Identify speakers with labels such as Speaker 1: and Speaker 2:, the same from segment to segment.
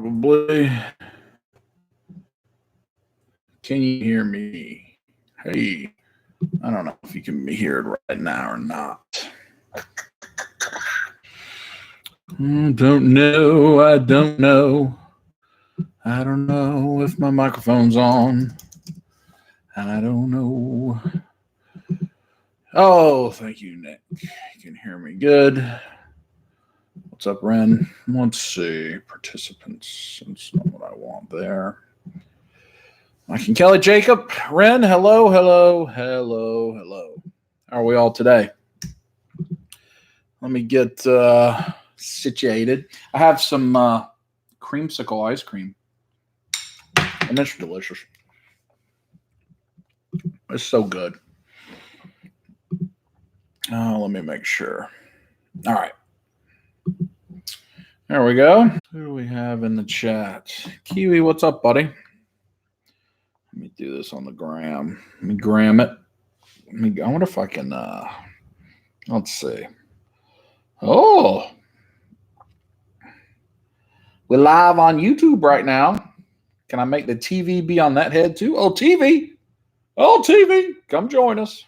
Speaker 1: Probably. Can you hear me? Hey, I don't know if you can hear it right now or not. Don't know. I don't know. I don't know if my microphone's on. I don't know. Oh, thank you, Nick. You can hear me good. What's up, Ren? Let's see. Participants. That's not what I want there. Mike and Kelly, Jacob, Ren, hello, hello, hello, hello. How are we all today? Let me get situated. I have some creamsicle ice cream. And that's delicious. It's so good. Let me make sure. All right. There we go. Who do we have in the chat? Kiwi, what's up, buddy? Let me do this on the gram. Let me gram it. I wonder if I can, let's see. Oh, we're live on YouTube right now. Can I make the TV be on that head too? Oh, TV. Oh, TV. Come join us.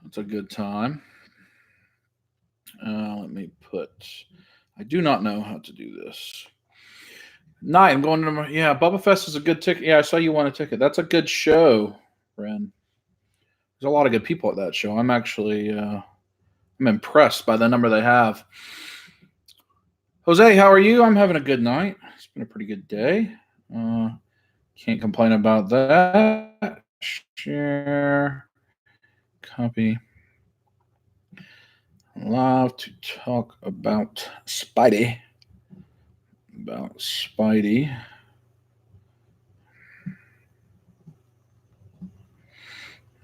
Speaker 1: That's a good time. Let me put, I do not know how to do this. Night, I'm going to Bubba Fest is a good ticket. Yeah, I saw you want a ticket. That's a good show, Ren. There's a lot of good people at that show. I'm actually, I'm impressed by the number they have. Jose, how are you? I'm having a good night. It's been a pretty good day. Can't complain about that. Share. Copy. Love to talk about Spidey.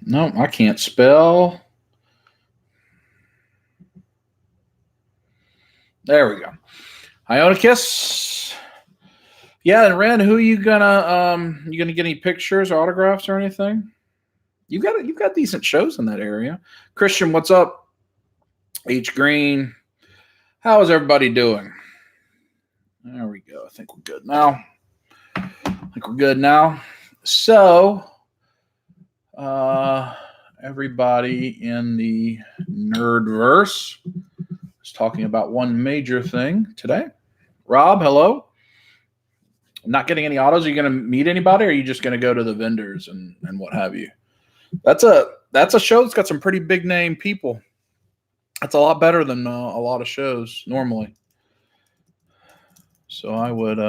Speaker 1: No, I can't spell. There we go. Ionicus. Yeah, and Ren, who are you gonna get any pictures or autographs or anything? You've got decent shows in that area. Christian, what's up? H Green. How is everybody doing? There we go. I think we're good now. So everybody in the nerdverse is talking about one major thing today. Rob, hello. Not getting any autos. Are you going to meet anybody, or are you just going to go to the vendors and what have you? That's a show that's got some pretty big name people. That's a lot better than a lot of shows normally. So I would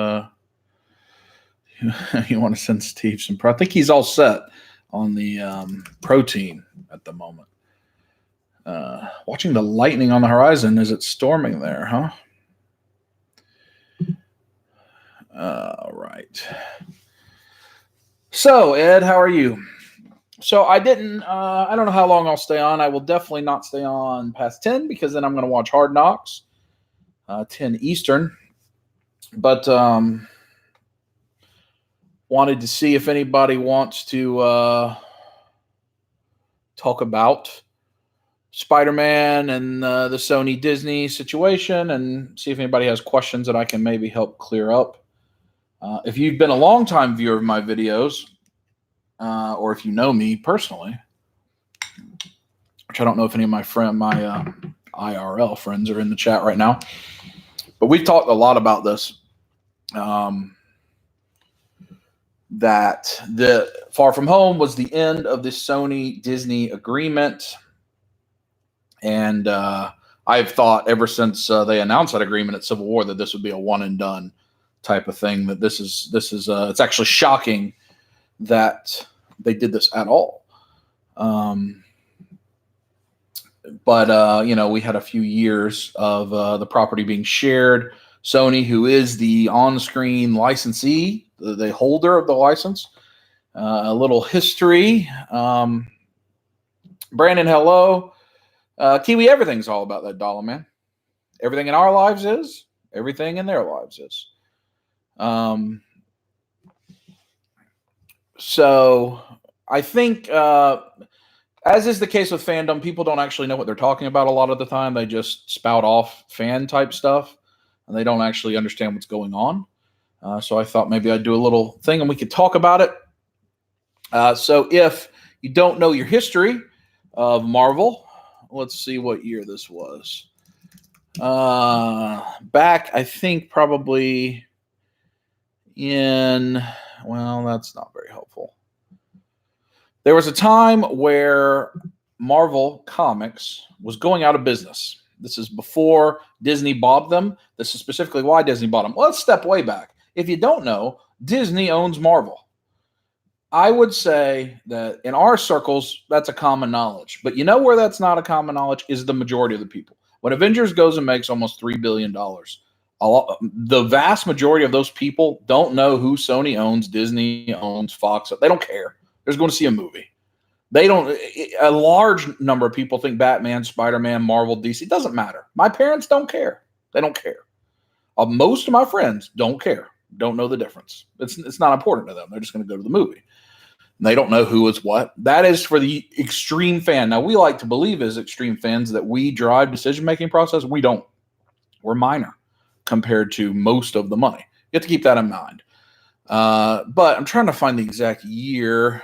Speaker 1: you want to send Steve some I think he's all set on the protein at the moment. Watching the lightning on the horizon. Is it storming there, huh? All right. So, Ed, how are you? So I don't know how long I'll stay on. I will definitely not stay on past 10 because then I'm going to watch Hard Knocks, 10 Eastern. But wanted to see if anybody wants to talk about Spider-Man and the Sony Disney situation and see if anybody has questions that I can maybe help clear up. If you've been a long-time viewer of my videos, or if you know me personally, which I don't know if any of my IRL friends are in the chat right now, but we've talked a lot about this, that the Far From Home was the end of this Sony-Disney agreement. And I've thought ever since they announced that agreement at Civil War that this would be a one and done type of thing. That this is it's actually shocking that they did this at all. But we had a few years of the property being shared. Sony, who is the on-screen licensee, the holder of the license. A little history. Brandon, hello. Kiwi, everything's all about that dollar, man. Everything in our lives is. Everything in their lives is. So I think As is the case with fandom, people don't actually know what they're talking about a lot of the time. They just spout off fan type stuff, and they don't actually understand what's going on. So I thought maybe I'd do a little thing and we could talk about it. So if you don't know your history of Marvel, let's see what year this was. Back, I think probably in, well, that's not very helpful. There was a time where Marvel Comics was going out of business. This is before Disney bought them. This is specifically why Disney bought them. Well, let's step way back. If you don't know, Disney owns Marvel. I would say that in our circles, that's a common knowledge. But you know where that's not a common knowledge is the majority of the people. When Avengers goes and makes almost $3 billion, the vast majority of those people don't know who Sony owns, Disney owns, Fox. They don't care. They're just going to see a movie. They don't. A large number of people think Batman, Spider-Man, Marvel, DC. It doesn't matter. My parents don't care. They don't care. Most of my friends don't care. Don't know the difference. It's not important to them. They're just going to go to the movie. And they don't know who is what. That is for the extreme fan. Now, we like to believe as extreme fans that we drive decision-making process. We don't. We're minor compared to most of the money. You have to keep that in mind. But I'm trying to find the exact year.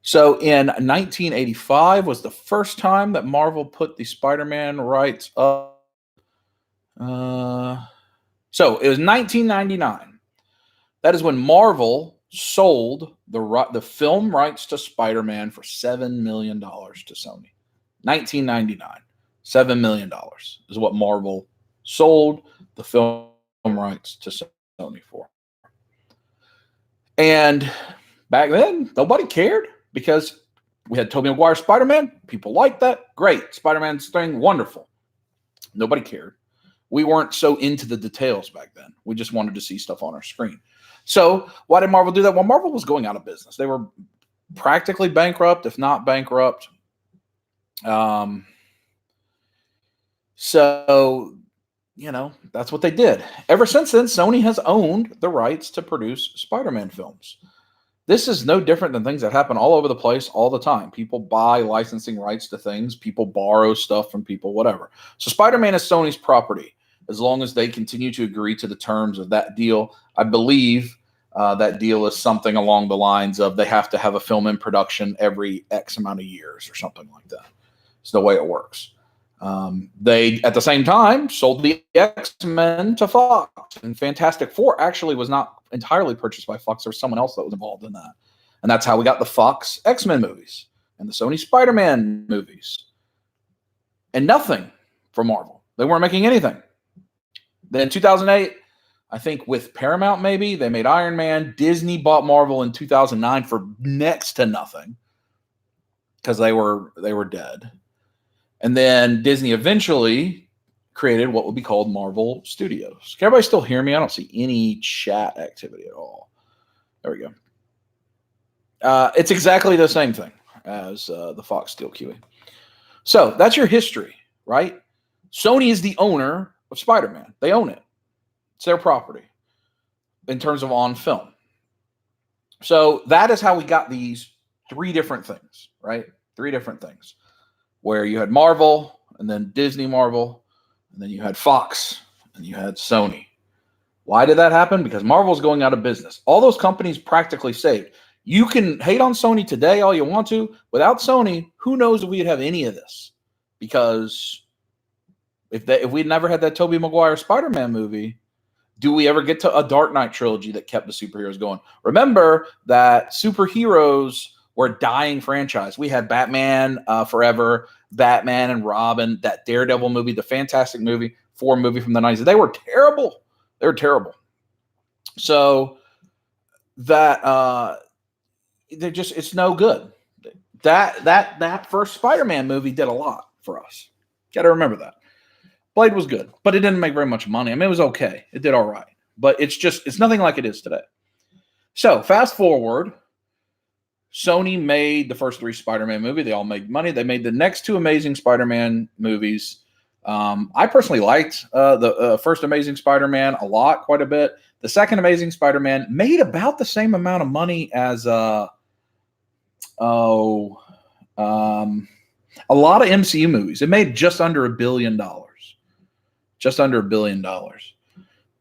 Speaker 1: So in 1985 was the first time that Marvel put the Spider-Man rights up. So it was 1999. That is when Marvel sold the film rights to Spider-Man for $7 million to Sony. 1999. $7 million is what Marvel sold the film rights to Sony for. And back then, nobody cared because we had Tobey Maguire Spider-Man. People liked that. Great. Spider-Man's thing, wonderful. Nobody cared. We weren't so into the details back then. We just wanted to see stuff on our screen. So why did Marvel do that? Well, Marvel was going out of business. They were practically bankrupt, if not bankrupt. So, you know, that's what they did. Ever since then, Sony has owned the rights to produce Spider-Man films. This is no different than things that happen all over the place all the time. People buy licensing rights to things. People borrow stuff from people, whatever. So Spider-Man is Sony's property as long as they continue to agree to the terms of that deal. I believe that deal is something along the lines of they have to have a film in production every X amount of years or something like that. It's the way it works. They, at the same time, sold the X-Men to Fox. And Fantastic Four actually was not entirely purchased by Fox. There was someone else that was involved in that. And that's how we got the Fox X-Men movies and the Sony Spider-Man movies. And nothing for Marvel. They weren't making anything. Then in 2008, I think with Paramount maybe, they made Iron Man. Disney bought Marvel in 2009 for next to nothing because they were dead. And then Disney eventually created what would be called Marvel Studios. Can everybody still hear me? I don't see any chat activity at all. There we go. It's exactly the same thing as the Fox Steel QE. So that's your history, right? Sony is the owner of Spider-Man. They own it. It's their property in terms of on film. So that is how we got these three different things, right? Three different things. Where you had Marvel, and then Disney Marvel, and then you had Fox, and you had Sony. Why did that happen? Because Marvel's going out of business. All those companies practically saved. You can hate on Sony today all you want to. Without Sony, who knows if we'd have any of this? Because if we'd never had that Tobey Maguire Spider-Man movie, do we ever get to a Dark Knight trilogy that kept the superheroes going? Remember that superheroes were a dying franchise. We had Batman Forever, Batman and Robin, that Daredevil movie, the Fantastic movie, movie from the 90s. They were terrible. They were terrible. So that they're just, it's no good. That first Spider-Man movie did a lot for us. Got to remember that. Blade was good, but it didn't make very much money. I mean, it was okay. It did all right. But it's nothing like it is today. So fast forward, Sony made the first three Spider-Man movies. They all made money. They made the next two Amazing Spider-Man movies. I personally liked the first Amazing Spider-Man a lot, quite a bit. The second Amazing Spider-Man made about the same amount of money as a lot of MCU movies. It made just under $1 billion. Just under $1 billion.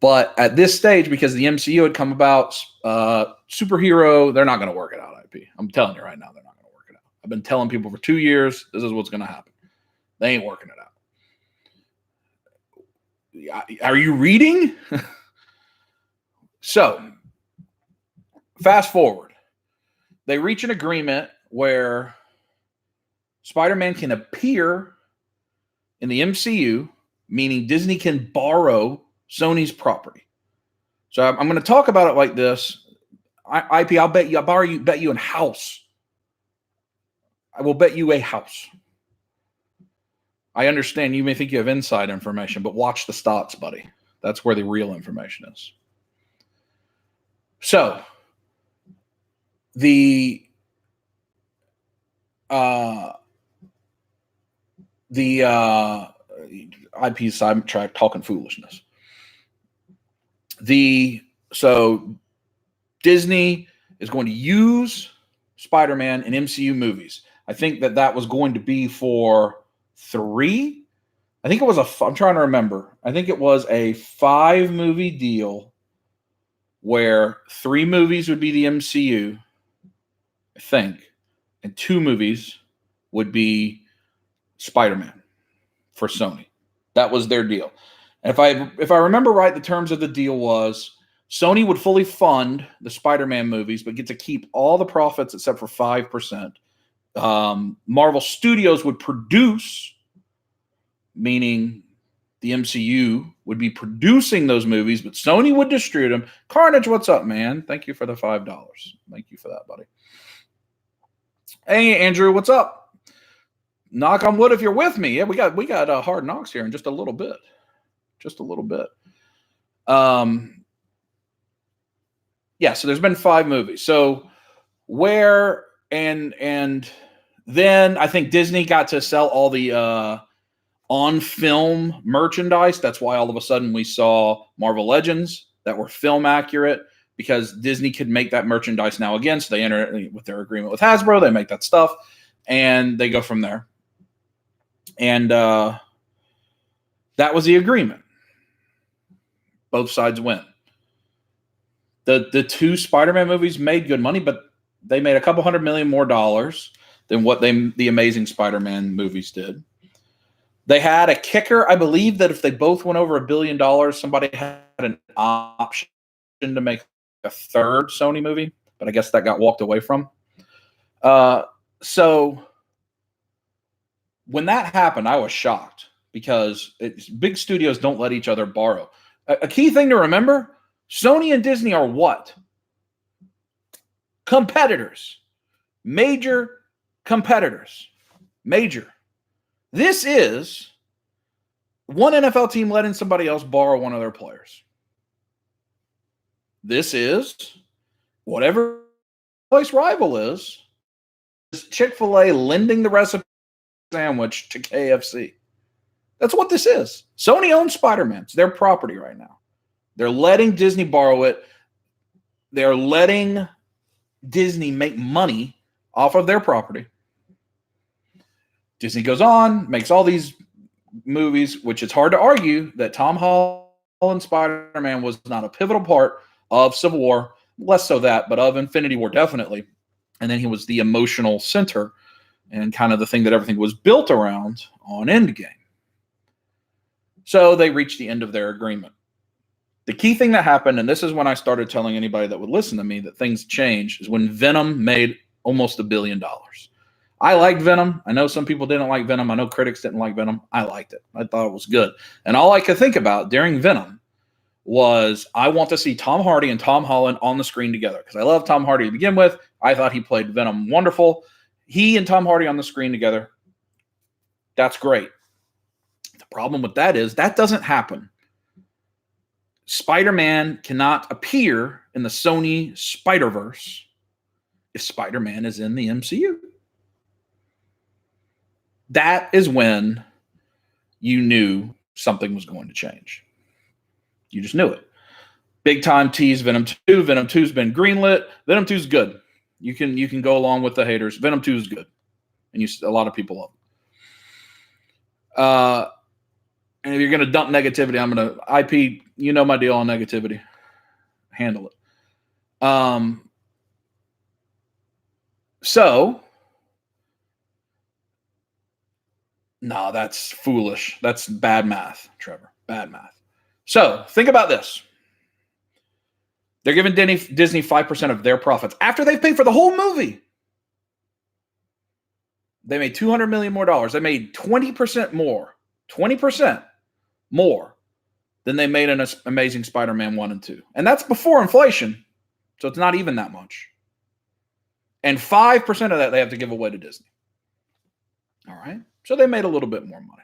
Speaker 1: But at this stage, because the MCU had come about, superhero, they're not going to work it out, IP. I'm telling you right now, they're not going to work it out. I've been telling people for 2 years, this is what's going to happen. They ain't working it out. Are you reading? So, fast forward. They reach an agreement where Spider-Man can appear in the MCU, meaning Disney can borrow Sony's property. So I'm going to talk about it like this. IP, I'll bet you a house. I will bet you a house. I understand you may think you have inside information, but watch the stats, buddy. That's where the real information is. So the IP sidetrack talking foolishness. So Disney is going to use Spider-Man in MCU movies. I think that was going to be for 3. I think it was I'm trying to remember. I think it was a 5-movie deal where 3 movies would be the MCU, I think, and 2 movies would be Spider-Man for Sony. That was their deal. And if I remember right, the terms of the deal was Sony would fully fund the Spider-Man movies, but get to keep all the profits except for 5%. Marvel Studios would produce, meaning the MCU would be producing those movies, but Sony would distribute them. Carnage, what's up, man? Thank you for the $5. Thank you for that, buddy. Hey, Andrew, what's up? Knock on wood if you're with me. Yeah, we got hard knocks here in just a little bit. Just a little bit. Yeah, so there's been 5 movies. So where and then I think Disney got to sell all the on-film merchandise. That's why all of a sudden we saw Marvel Legends that were film accurate, because Disney could make that merchandise now again. So they enter with their agreement with Hasbro. They make that stuff, and they go from there. And that was the agreement. Both sides win. The 2 Spider-Man movies made good money, but they made a couple $100 million more than what the Amazing Spider-Man movies did. They had a kicker. I believe that if they both went over $1 billion, somebody had an option to make a 3rd Sony movie, but I guess that got walked away from. So when that happened, I was shocked, because big studios don't let each other borrow. A key thing to remember, Sony and Disney are what? Competitors. Major competitors. Major. This is one NFL team letting somebody else borrow one of their players. This is whatever place rival is Chick-fil-A lending the recipe sandwich to KFC. That's what this is. Sony owns Spider-Man. It's their property right now. They're letting Disney borrow it. They're letting Disney make money off of their property. Disney goes on, makes all these movies, which it's hard to argue that Tom Holland Spider-Man was not a pivotal part of Civil War, less so that, but of Infinity War definitely. And then he was the emotional center and kind of the thing that everything was built around on Endgame. So they reached the end of their agreement. The key thing that happened, and this is when I started telling anybody that would listen to me that things changed, is when Venom made almost $1 billion. I liked Venom. I know some people didn't like Venom. I know critics didn't like Venom. I liked it. I thought it was good. And all I could think about during Venom was I want to see Tom Hardy and Tom Holland on the screen together, because I love Tom Hardy to begin with. I thought he played Venom wonderful. He and Tom Hardy on the screen together, that's great. The problem with that is that doesn't happen. Spider-Man cannot appear in the Sony Spider-Verse if Spider-Man is in the MCU. That is when you knew something was going to change. You just knew it. Big time tease Venom 2. Venom 2's been greenlit. Venom 2's good. You can go along with the haters. Venom 2 is good. And a lot of people love it. And if you're going to dump negativity, I'm going to IP, you know my deal on negativity. Handle it. So, no, that's foolish. That's bad math, Trevor. Bad math. So, think about this. They're giving Disney 5% of their profits after they've paid for the whole movie. They made $200 million more. They made 20% more. 20% more than they made in Amazing Spider-Man 1 and 2. And that's before inflation. So it's not even that much. And 5% of that they have to give away to Disney. All right. So they made a little bit more money.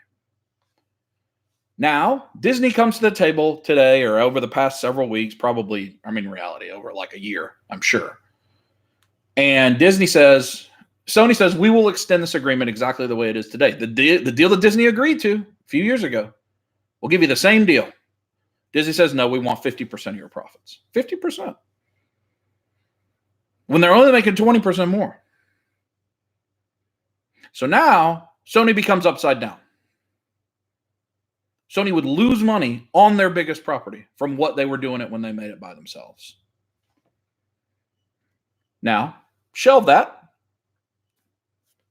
Speaker 1: Now, Disney comes to the table today or over the past several weeks, probably, in reality, over like a year, I'm sure. And Sony says, we will extend this agreement exactly the way it is today. The deal that Disney agreed to a few years ago, we'll give you the same deal. Disney says, no, we want 50% of your profits. 50%. When they're only making 20% more. So now, Sony becomes upside down. Sony would lose money on their biggest property from what they were doing it when they made it by themselves. Now, shelve that.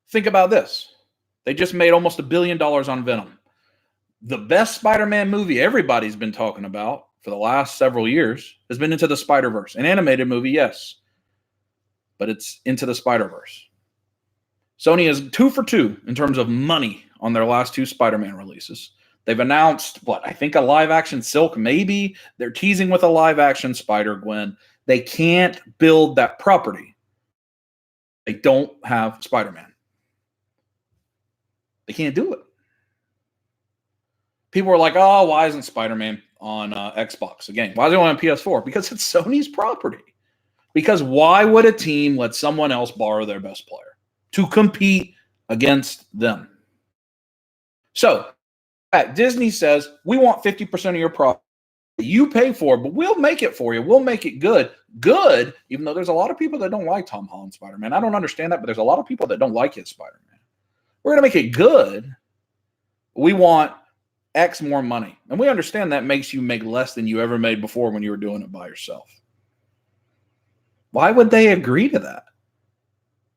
Speaker 1: Think about this. They just made almost $1 billion on Venom. The best Spider-Man movie everybody's been talking about for the last several years has been Into the Spider-Verse. An animated movie, yes. But it's Into the Spider-Verse. Sony is 2 for 2 in terms of money on their last 2 Spider-Man releases. They've announced, I think a live-action Silk, maybe. They're teasing with a live-action Spider-Gwen. They can't build that property. They don't have Spider-Man. They can't do it. People are like, oh, why isn't Spider-Man on Xbox again? Why is it on PS4? Because it's Sony's property. Because why would a team let someone else borrow their best player to compete against them? So, Disney says, we want 50% of your profit. You pay for it, but we'll make it for you. We'll make it good. Good, even though there's a lot of people that don't like Tom Holland Spider-Man. I don't understand that, but there's a lot of people that don't like his Spider-Man. We're going to make it good. We want X more money. And we understand that makes you make less than you ever made before when you were doing it by yourself. Why would they agree to that?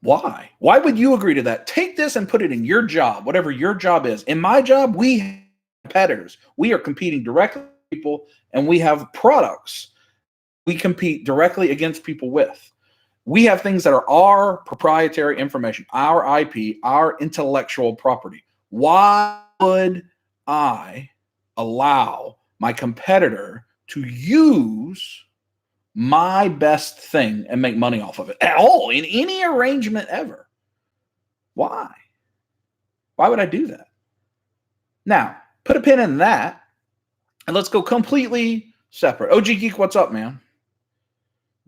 Speaker 1: Why? Why would you agree to that? Take this and put it in your job, whatever your job is. In my job, we have competitors. We are competing directly with people, and we have products we compete directly against people with. We have things that are our proprietary information, our IP, our intellectual property. Why would I allow my competitor to use my best thing and make money off of it at all in any arrangement ever? Why? Why would I do that? Now, put a pin in that, and let's go completely separate. OG Geek, what's up, man?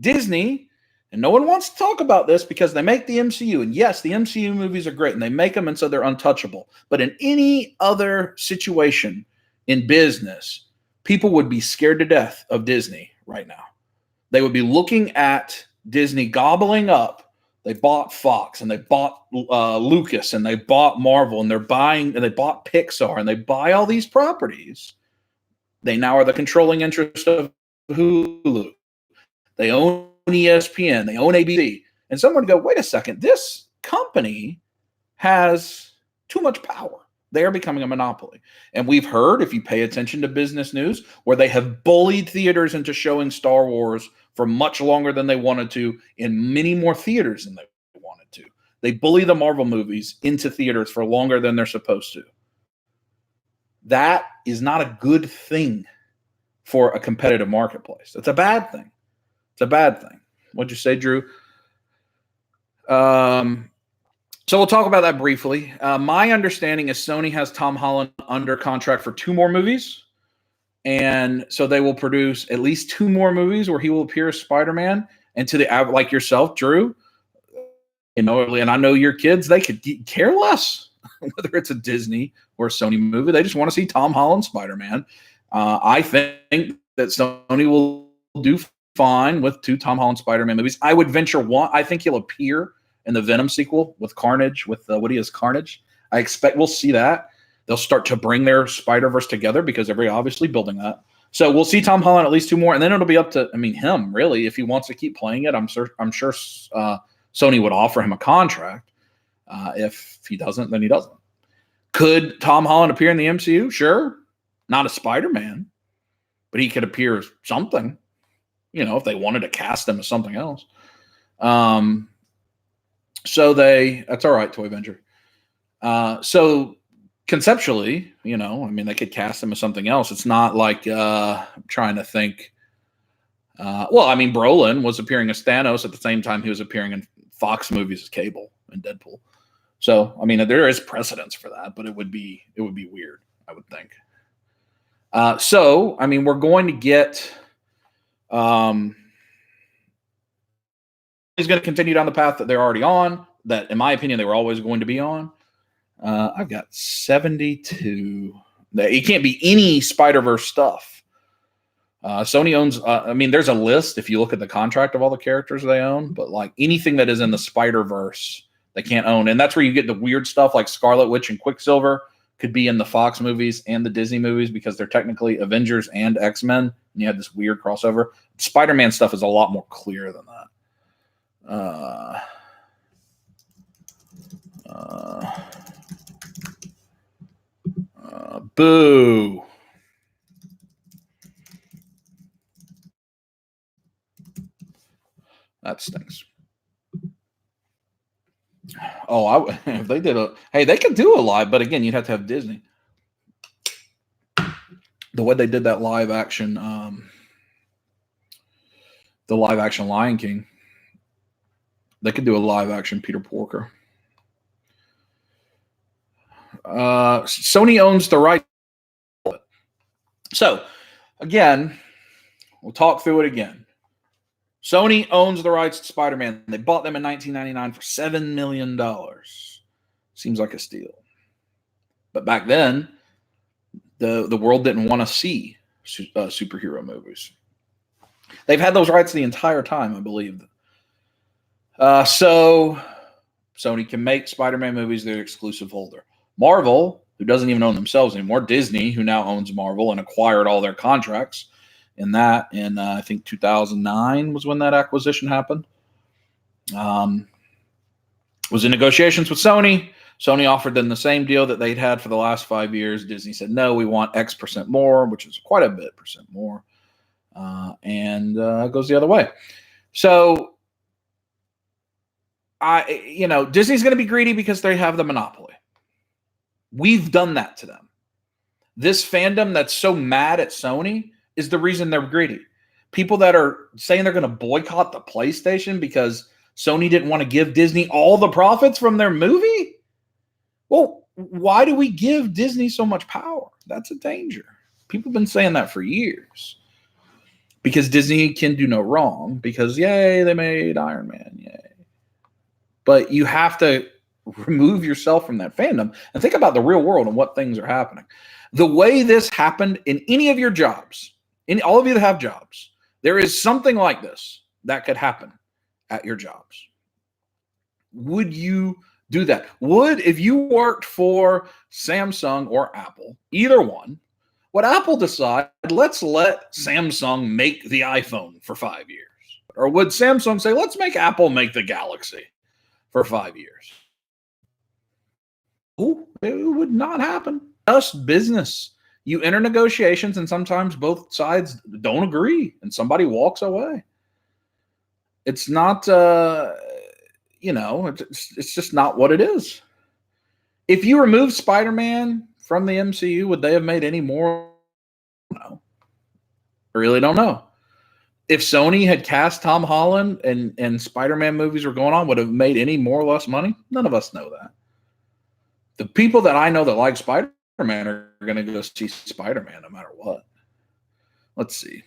Speaker 1: Disney, and no one wants to talk about this because they make the MCU, and yes, the MCU movies are great, and they make them, and so they're untouchable. But in any other situation in business, people would be scared to death of Disney right now. They would be looking at Disney gobbling up. They bought Fox, and they bought Lucas, and they bought Marvel, and they bought Pixar, and they buy all these properties. They now are the controlling interest of Hulu. They own ESPN. They own ABC. And someone would go, wait a second, this company has too much power. They are becoming a monopoly. And we've heard, if you pay attention to business news, where they have bullied theaters into showing Star Wars for much longer than they wanted to in many more theaters than they wanted to. They bully the Marvel movies into theaters for longer than they're supposed to. That is not a good thing for a competitive marketplace. It's a bad thing. It's a bad thing. What'd you say, Drew? So we'll talk about that briefly. My understanding is Sony has Tom Holland under contract for 2 more movies. And so they will produce at least 2 more movies where he will appear as Spider-Man. And to the like yourself, Drew, and I know your kids, they could care less. whether it's a Disney or a Sony movie. They just want to see Tom Holland Spider-Man. I think that Sony will do fine with 2 Tom Holland Spider-Man movies. I would venture one. I think he'll appear in the Venom sequel with Carnage, with Woody as Carnage. I expect we'll see that. They'll start to bring their Spider-Verse together because they're very obviously building that. So we'll see Tom Holland at least 2 more, and then it'll be up to, him really, if he wants to keep playing it. I'm sure Sony would offer him a contract. If he doesn't, then he doesn't. Could Tom Holland appear in the MCU? Sure. Not as Spider-Man, but he could appear as something, if they wanted to cast him as something else. That's all right, Toy Venture. So conceptually, they could cast him as something else. It's not like, I'm trying to think. Brolin was appearing as Thanos at the same time he was appearing in Fox movies as Cable and Deadpool. So, there is precedence for that, but it would be weird, I would think. We're going to get, he's going to continue down the path that they're already on, that, in my opinion, they were always going to be on. I've got 72. It can't be any Spider-Verse stuff. Sony owns, there's a list if you look at the contract of all the characters they own, but like anything that is in the Spider-Verse, they can't own. And that's where you get the weird stuff like Scarlet Witch and Quicksilver could be in the Fox movies and the Disney movies because they're technically Avengers and X-Men. And you have this weird crossover. Spider-Man stuff is a lot more clear than that. Boo. That stinks. If they did they could do a live, but again, you'd have to have Disney. The way they did that live action, the live action Lion King, they could do a live action Peter Porker. Sony owns the right. So, again, we'll talk through it again. Sony owns the rights to Spider-Man. They bought them in 1999 for $7 million. Seems like a steal. But back then, the world didn't want to see superhero movies. They've had those rights the entire time, I believe. So Sony can make Spider-Man movies their exclusive holder. Marvel, who doesn't even own themselves anymore, Disney, who now owns Marvel and acquired all their contracts in that, and I think 2009 was when that acquisition happened. Was in negotiations with Sony. Sony offered them the same deal that they'd had for the last 5 years. Disney said, no, we want X% more, which is quite a bit percent more. And it goes the other way. So, Disney's going to be greedy because they have the monopoly. We've done that to them. This fandom that's so mad at Sony is the reason they're greedy. People that are saying they're going to boycott the PlayStation because Sony didn't want to give Disney all the profits from their movie? Well, why do we give Disney so much power? That's a danger. People have been saying that for years. Because Disney can do no wrong. Because, yay, they made Iron Man. Yay. But you have to remove yourself from that fandom and think about the real world and what things are happening. The way this happened in any of your jobs, in all of you that have jobs, there is something like this that could happen at your jobs. Would you do that? If you worked for Samsung or Apple, either one, would Apple decide, let's let Samsung make the iPhone for 5 years? Or would Samsung say, let's make Apple make the Galaxy for 5 years? Ooh, it would not happen. Just business. You enter negotiations and sometimes both sides don't agree and somebody walks away. It's not, it's just not what it is. If you remove Spider-Man from the MCU, would they have made any more? No. I really don't know. If Sony had cast Tom Holland and Spider-Man movies were going on, would have made any more or less money? None of us know that. The people that I know that like Spider-Man are going to go see Spider-Man no matter what. Let's see.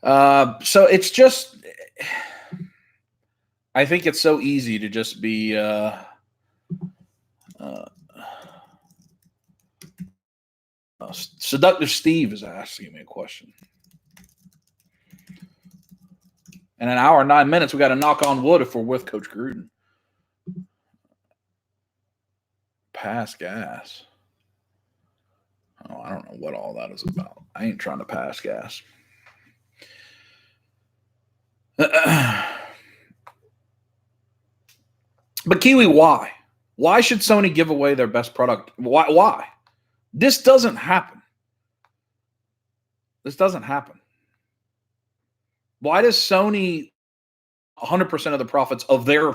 Speaker 1: So it's just, I think it's so easy to just be Seductive Steve is asking me a question. In an hour and 9 minutes, we got to knock on wood if we're with Coach Gruden. Pass gas. Oh, I don't know what all that is about. I ain't trying to pass gas. But Kiwi, why? Why should Sony give away their best product? Why? This doesn't happen. This doesn't happen. Why does Sony 100% of the profits of their?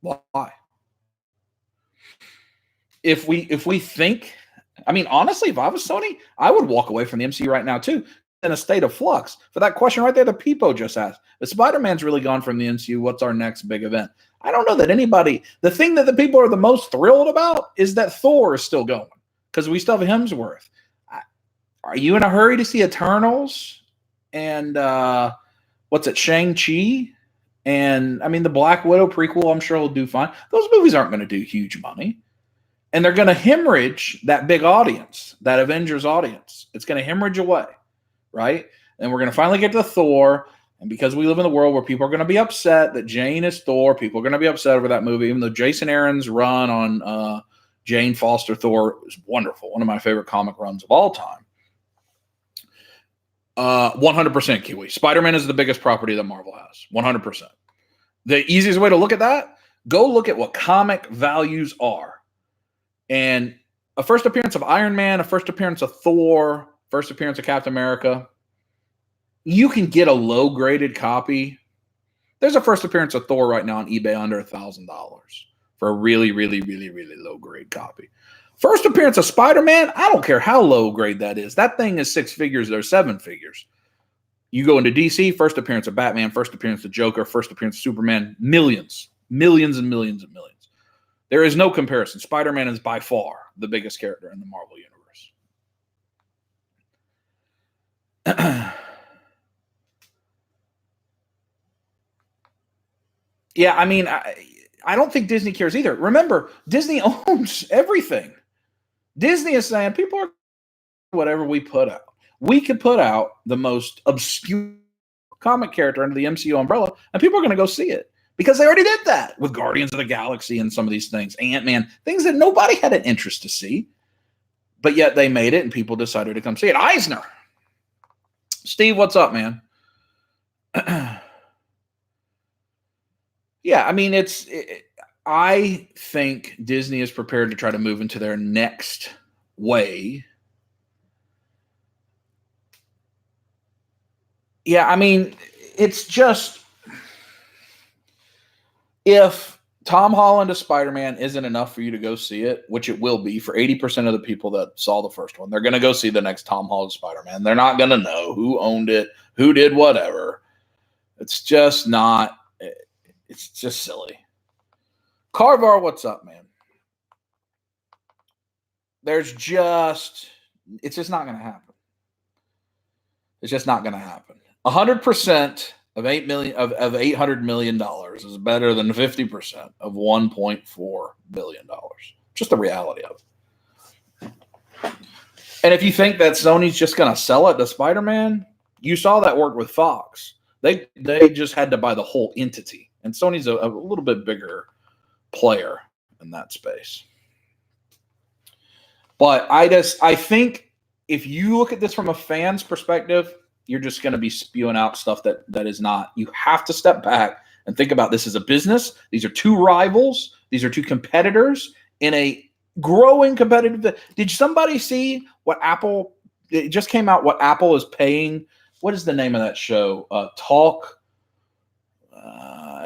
Speaker 1: Why? If we think, I mean, honestly, if I was Sony, I would walk away from the MCU right now too, in a state of flux. For that question right there, the Peepo just asked, if Spider-Man's really gone from the MCU, what's our next big event? I don't know that anybody, the thing that the people are the most thrilled about is that Thor is still going because we still have Hemsworth. Are you in a hurry to see Eternals and what's it, Shang-Chi? And I mean, the Black Widow prequel, I'm sure will do fine. Those movies aren't going to do huge money. And they're going to hemorrhage that big audience, that Avengers audience. It's going to hemorrhage away, right? And we're going to finally get to Thor. And because we live in the world where people are going to be upset that Jane is Thor, people are going to be upset over that movie, even though Jason Aaron's run on Jane Foster Thor is wonderful. One of my favorite comic runs of all time. 100% Kiwi. Spider-Man is the biggest property that Marvel has. 100%. The easiest way to look at that, go look at what comic values are. And a first appearance of Iron Man, a first appearance of Thor, first appearance of Captain America, you can get a low-graded copy. There's a first appearance of Thor right now on eBay under $1,000 for a really, really, really, really low-grade copy. First appearance of Spider-Man, I don't care how low-grade that is. That thing is 6 figures or 7 figures. You go into DC, first appearance of Batman, first appearance of Joker, first appearance of Superman, millions, millions and millions and millions. There is no comparison. Spider-Man is by far the biggest character in the Marvel universe. Yeah, I mean, I don't think Disney cares either. Remember, Disney owns everything. Disney is saying people are whatever we put out. We could put out the most obscure comic character under the MCU umbrella, and people are going to go see it. Because they already did that with Guardians of the Galaxy and some of these things. Ant-Man, things that nobody had an interest to see. But yet they made it and people decided to come see it. Eisner. Steve, what's up, man? Yeah, I mean, I think Disney is prepared to try to move into their next way. Yeah, I mean, it's just... If Tom Holland as Spider-Man isn't enough for you to go see it, which it will be for 80% of the people that saw the first one, they're going to go see the next Tom Holland Spider-Man. They're not going to know who owned it, who did whatever. It's just not, it's just silly. Carvar, what's up, man? It's just not going to happen. It's just not going to happen. 100% of $800 million is better than 50% of $1.4 billion. Just the reality of it. And if you think that Sony's just going to sell it to Spider-Man, you saw that work with Fox. They just had to buy the whole entity. And Sony's a little bit bigger player in that space. But I think if you look at this from a fan's perspective, you're just going to be spewing out stuff that is not. You have to step back and think about this as a business. These are two rivals. These are two competitors in a growing competitive. Did somebody see what Apple? It just came out. What Apple is paying? What is the name of that show? Talk.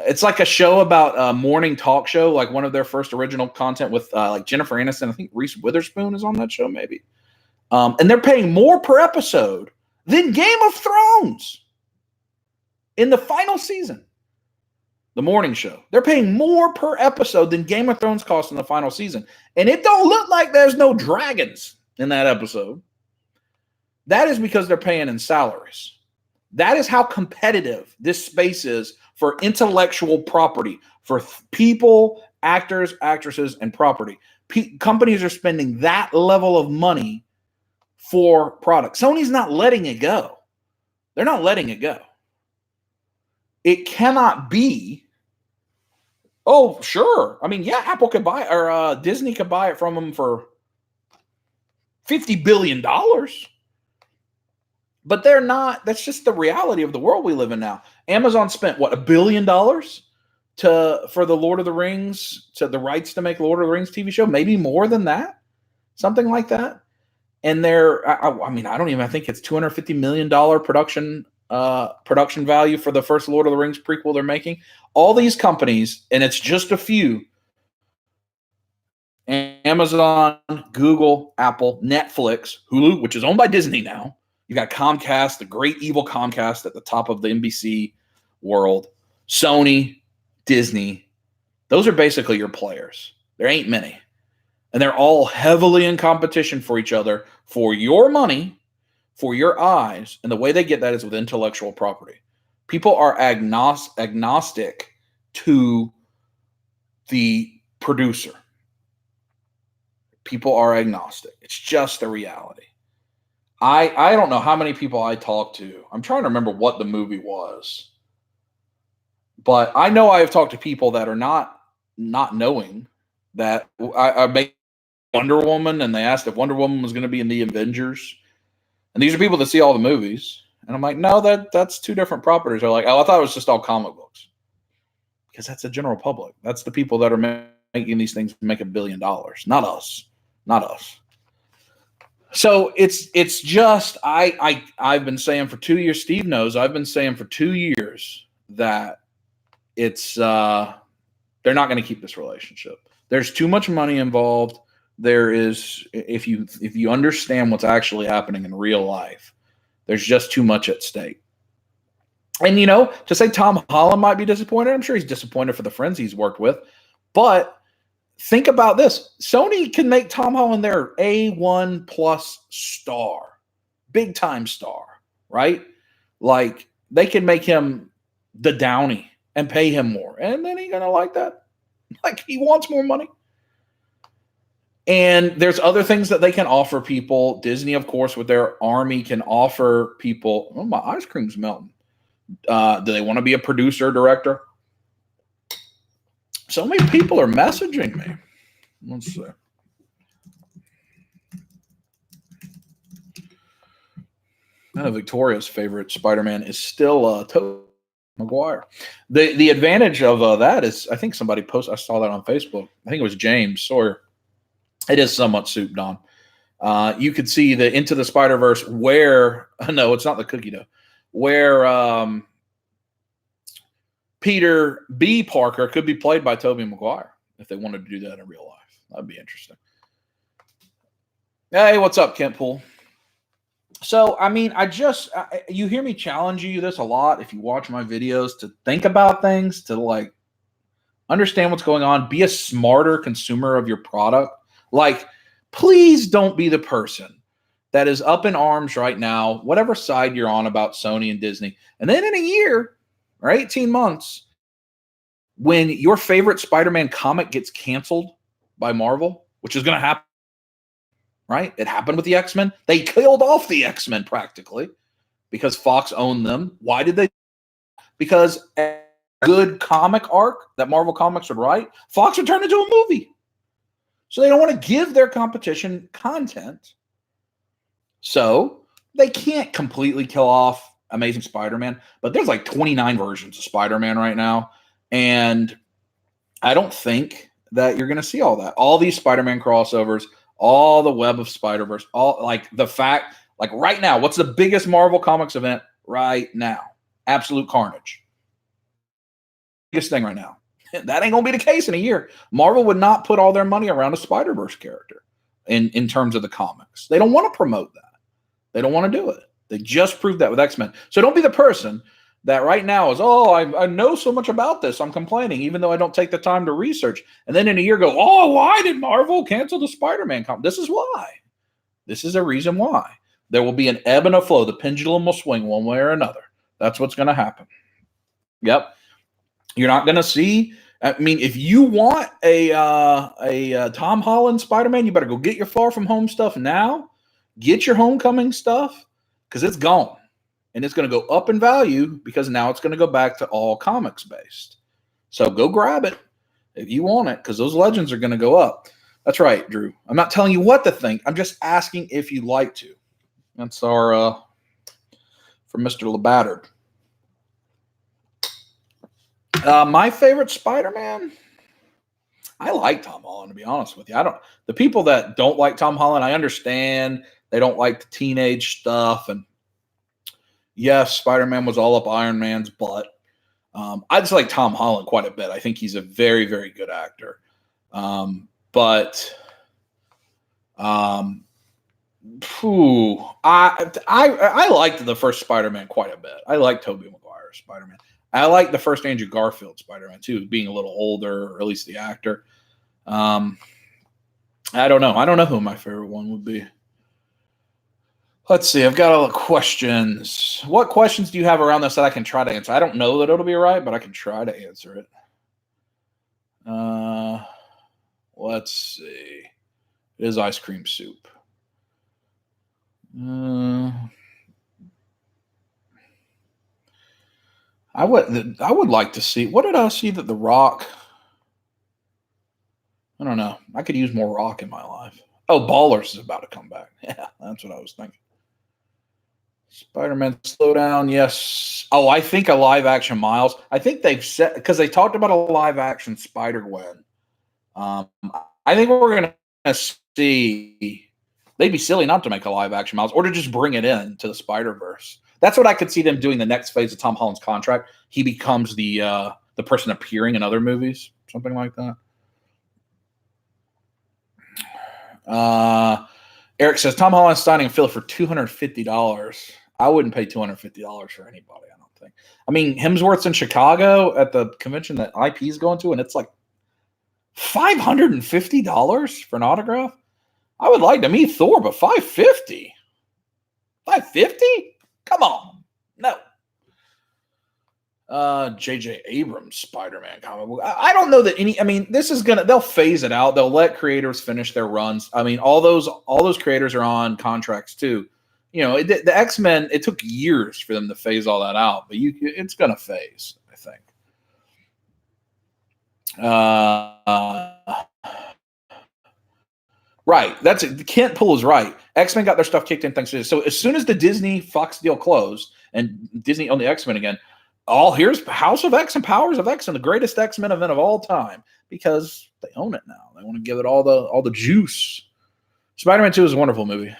Speaker 1: It's like a show about a morning talk show, like one of their first original content with like Jennifer Aniston. I think Reese Witherspoon is on that show, maybe. And they're paying more per episode than Game of Thrones in the final season. The morning show. They're paying more per episode than Game of Thrones cost in the final season. And it don't look like there's no dragons in that episode. That is because they're paying in salaries. That is how competitive this space is for intellectual property, for people, actors, actresses, and property. Companies are spending that level of money for products. Sony's not letting it go. They're not letting it go. It cannot be, oh, sure. I mean, yeah, Apple could buy, or Disney could buy it from them for $50 billion. But they're not. That's just the reality of the world we live in now. Amazon spent, what, $1 billion for the Lord of the Rings, to the rights to make Lord of the Rings TV show? Maybe more than that. Something like that. And I think it's $250 million production value for the first Lord of the Rings prequel they're making. All these companies, and it's just a few: Amazon, Google, Apple, Netflix, Hulu, which is owned by Disney now. You got Comcast, the great evil Comcast at the top of the NBC world, Sony, Disney. Those are basically your players. There ain't many. And they're all heavily in competition for each other for your money, for your eyes. And the way they get that is with intellectual property. People are agnostic to the producer. People are agnostic. It's just a reality. I don't know how many people I talked to. I'm trying to remember what the movie was. But I know I have talked to people that are not knowing that I made Wonder Woman, and they asked if Wonder Woman was going to be in the Avengers. And these are people that see all the movies. And I'm like, no, that's two different properties. They're like, oh, I thought it was just all comic books. Because that's the general public. That's the people that are making these things make $1 billion. Not us. Not us. So it's just, I've been saying for 2 years, Steve knows, I've been saying for 2 years that it's they're not going to keep this relationship. There's too much money involved. There is, if you understand what's actually happening in real life, there's just too much at stake. And, to say Tom Holland might be disappointed, I'm sure he's disappointed for the friends he's worked with. But think about this. Sony can make Tom Holland their A1 plus star, big time star, right? Like, they can make him the Downey and pay him more. And then he's going to like that. Like, he wants more money. And there's other things that they can offer people. Disney, of course, with their army can offer people. Oh, my ice cream's melting. Do they want to be a producer, director? So many people are messaging me. Let's see. I know Victoria's favorite Spider-Man is still Tobey Maguire. The advantage of that is, I think somebody posted, I saw that on Facebook. I think it was James Sawyer. It is somewhat souped on. You could see the Into the Spider-Verse where, no, it's not the cookie dough, where Peter B. Parker could be played by Tobey Maguire if they wanted to do that in real life. That'd be interesting. Hey, what's up, Kent Poole? So, I mean, you hear me challenge you this a lot if you watch my videos, to think about things, to like understand what's going on, be a smarter consumer of your product. Like, please don't be the person that is up in arms right now, whatever side you're on about Sony and Disney. And then in a year or 18 months, when your favorite Spider-Man comic gets canceled by Marvel, which is going to happen, right? It happened with the X-Men. They killed off the X-Men practically because Fox owned them. Why did they? Because a good comic arc that Marvel Comics would write, Fox would turn into a movie. So they don't want to give their competition content. So they can't completely kill off Amazing Spider-Man, but there's like 29 versions of Spider-Man right now. And I don't think that you're going to see all that. All these Spider-Man crossovers, all the Web of Spider-Verse, all like the fact, like right now, what's the biggest Marvel Comics event right now? Absolute Carnage. Biggest thing right now. That ain't going to be the case in a year. Marvel would not put all their money around a Spider-Verse character in terms of the comics. They don't want to promote that. They don't want to do it. They just proved that with X-Men. So don't be the person that right now is, oh, I know so much about this, I'm complaining, even though I don't take the time to research. And then in a year go, oh, why did Marvel cancel the Spider-Man comic? This is why. This is a reason why. There will be an ebb and a flow. The pendulum will swing one way or another. That's what's going to happen. Yep. You're not going to see I mean, if you want a Tom Holland Spider-Man, you better go get your Far From Home stuff now. Get your Homecoming stuff because it's gone. And it's going to go up in value because now it's going to go back to all comics based. So go grab it if you want it because those legends are going to go up. That's right, Drew. I'm not telling you what to think. I'm just asking if you'd like to. That's our from Mr. LeBatterd. My favorite Spider-Man? I like Tom Holland, to be honest with you. The people that don't like Tom Holland, I understand they don't like the teenage stuff. And yes, Spider-Man was all up Iron Man's butt. I just like Tom Holland quite a bit. I think he's a very, very good actor. I liked the first Spider-Man quite a bit. I like Tobey Maguire's Spider-Man. I like the first Andrew Garfield Spider-Man too, being a little older, or at least the actor. I don't know. I don't know who my favorite one would be. Let's see. I've got all the questions. What questions do you have around this that I can try to answer? I don't know that it'll be right, but I can try to answer it. Let's see. It is ice cream soup. I would like to see. What did I see that The Rock? I don't know. I could use more Rock in my life. Oh, Ballers is about to come back. Yeah, that's what I was thinking. Spider-Man Slowdown, yes. Oh, I think a live-action Miles. I think they've said, because they talked about a live-action Spider-Gwen. I think we're going to see. They'd be silly not to make a live-action Miles or to just bring it in to the Spider-Verse. That's what I could see them doing the next phase of Tom Holland's contract. He becomes the person appearing in other movies, something like that. Eric says, Tom Holland's signing in Philly for $250. I wouldn't pay $250 for anybody, I don't think. I mean, Hemsworth's in Chicago at the convention that IP is going to, and it's like $550 for an autograph. I would like to meet Thor, but $550? $550? Come on. No. J.J. Abrams Spider-Man comic book. I don't know that they'll phase it out. They'll let creators finish their runs. I mean, all those creators are on contracts too. You know, the X-Men, it took years for them to phase all that out, but it's going to phase, I think. Right. That's it. Kent Poole is right. X-Men got their stuff kicked in thanks to this. So as soon as the Disney Fox deal closed and Disney owned the X-Men again, here's House of X and Powers of X and the greatest X-Men event of all time because they own it now. They want to give it all the juice. Spider-Man 2 is a wonderful movie.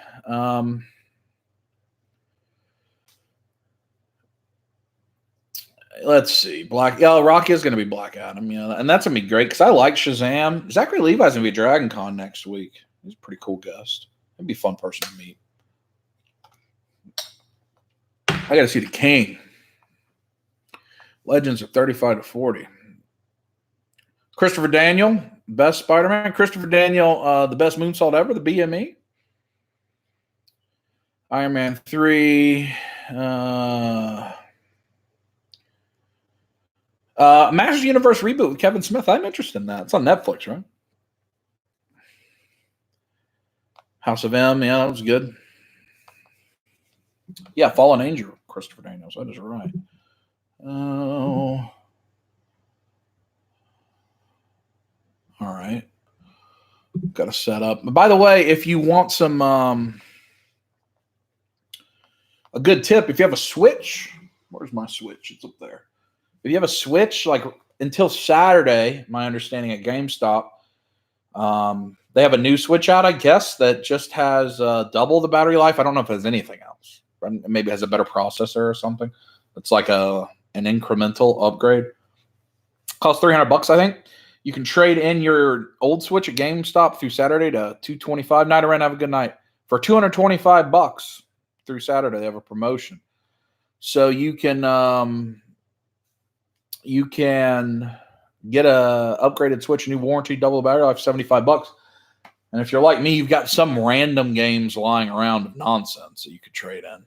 Speaker 1: Let's see. Rocky is going to be Black Adam, and that's going to be great because I like Shazam. Zachary Levi's going to be at Dragon Con next week. He's a pretty cool guest. It'd be a fun person to meet. I got to see the King. Legends are 35 to 40. Christopher Daniel, best Spider-Man. Christopher Daniel, the best moonsault ever, the BME. Iron Man 3. Masters Universe reboot with Kevin Smith. I'm interested in that. It's on Netflix, right? House of M. Yeah, that was good. Yeah, Fallen Angel, Christopher Daniels. That is right. Oh. All right. Got to set up. By the way, if you want some a good tip, if you have a Switch, where's my Switch? It's up there. If you have a Switch, like until Saturday, my understanding at GameStop, they have a new Switch out, I guess, that just has double the battery life. I don't know if it has anything else. Maybe it has a better processor or something. It's like an incremental upgrade. Costs $300, I think. You can trade in your old Switch at GameStop through Saturday to $225. Night around, have a good night. For $225 through Saturday, they have a promotion. So you can get a upgraded Switch, new warranty, double the battery life, $75. And if you're like me, you've got some random games lying around of nonsense that you could trade in.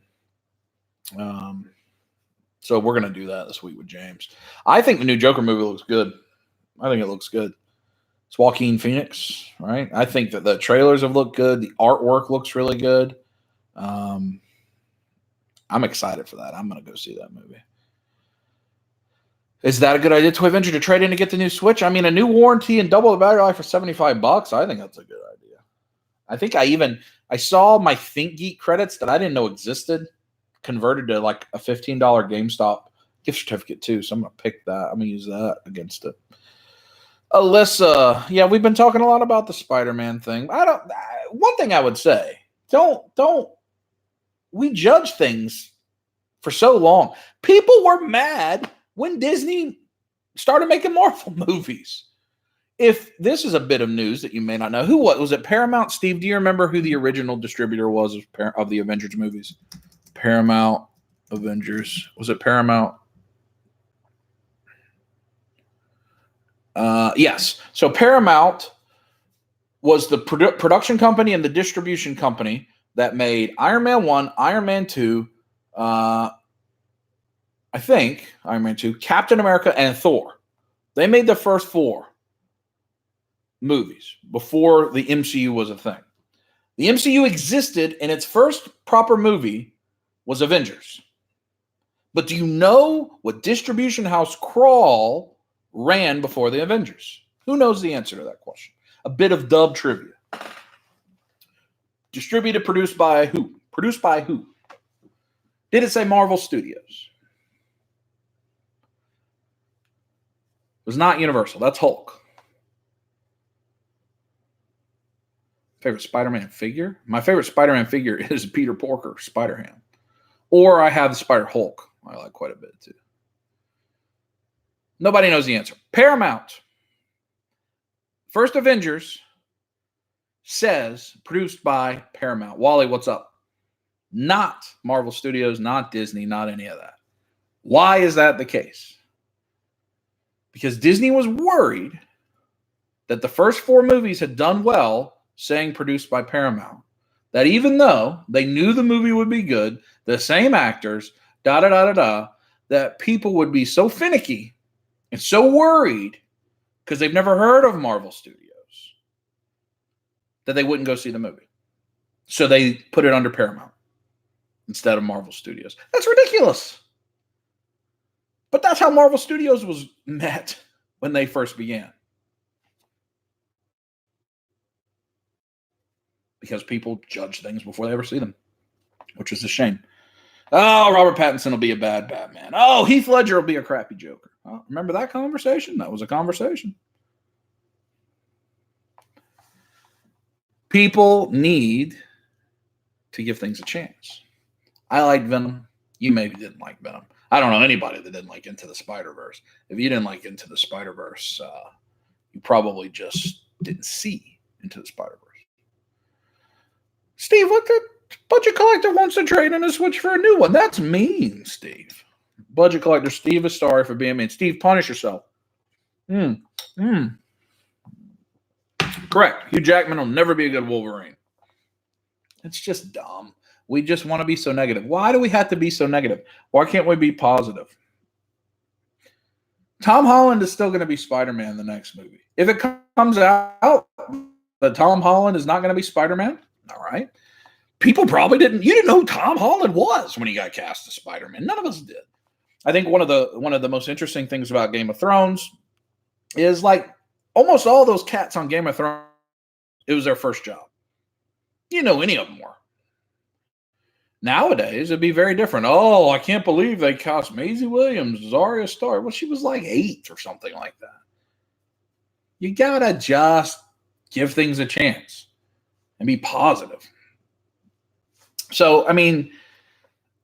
Speaker 1: So we're going to do that this week with James. I think the new Joker movie looks good. I think it looks good. It's Joaquin Phoenix, right? I think that the trailers have looked good. The artwork looks really good. I'm excited for that. I'm going to go see that movie. Is that a good idea, Toy Venture, to trade in to get the new Switch? I mean, a new warranty and double the battery life for $75. I think that's a good idea. I think I saw my ThinkGeek credits that I didn't know existed converted to like a $15 GameStop gift certificate too. So I'm going to pick that. I'm going to use that against it. Alyssa, yeah, we've been talking a lot about the Spider-Man thing. One thing I would say, don't we judge things for so long. People were mad when Disney started making Marvel movies. If this is a bit of news that you may not know, was it Paramount? Steve, do you remember who the original distributor was of the Avengers movies? Paramount Avengers. Was it Paramount? Yes. So Paramount was the production company and the distribution company that made Iron Man 1, Iron Man 2, I think Iron Man 2, Captain America, and Thor. They made the first 4 movies before the MCU was a thing. The MCU existed, and its first proper movie was Avengers. But do you know what distribution house Crawl ran before the Avengers? Who knows the answer to that question? A bit of dub trivia. Distributed, produced by who? Produced by who? Did it say Marvel Studios? It was not Universal. That's Hulk. Favorite Spider-Man figure? My favorite Spider-Man figure is Peter Porker, Spider-Ham. Or I have the Spider-Hulk. I like quite a bit too. Nobody knows the answer. Paramount. First Avengers says produced by Paramount. Wally, what's up? Not Marvel Studios, not Disney, not any of that. Why is that the case? Because Disney was worried that the first 4 movies had done well saying produced by Paramount. That even though they knew the movie would be good, the same actors, that people would be so finicky and so worried because they've never heard of Marvel Studios that they wouldn't go see the movie. So they put it under Paramount instead of Marvel Studios. That's ridiculous. But that's how Marvel Studios was met when they first began. Because people judge things before they ever see them, which is a shame. Oh, Robert Pattinson will be a bad Batman. Oh, Heath Ledger will be a crappy Joker. Oh, remember that conversation? That was a conversation. People need to give things a chance. I liked Venom. You maybe didn't like Venom. I don't know anybody that didn't like Into the Spider-Verse. If you didn't like Into the Spider-Verse, you probably just didn't see Into the Spider-Verse. Steve, look at Budget Collector wants to trade in a Switch for a new one. That's mean, Steve. Budget Collector Steve is sorry for being mean. Steve, punish yourself. Correct. Hugh Jackman will never be a good Wolverine. It's just dumb. We just want to be so negative. Why do we have to be so negative? Why can't we be positive? Tom Holland is still going to be Spider-Man in the next movie. If it comes out that Tom Holland is not going to be Spider-Man, all right. People probably didn't. You didn't know who Tom Holland was when he got cast as Spider-Man. None of us did. I think one of the most interesting things about Game of Thrones is like almost all those cats on Game of Thrones, it was their first job. You know, any of them were. Nowadays, it'd be very different. Oh, I can't believe they cast Maisie Williams as Arya Stark. Well, she was like 8 or something like that. You gotta just give things a chance and be positive. So, I mean,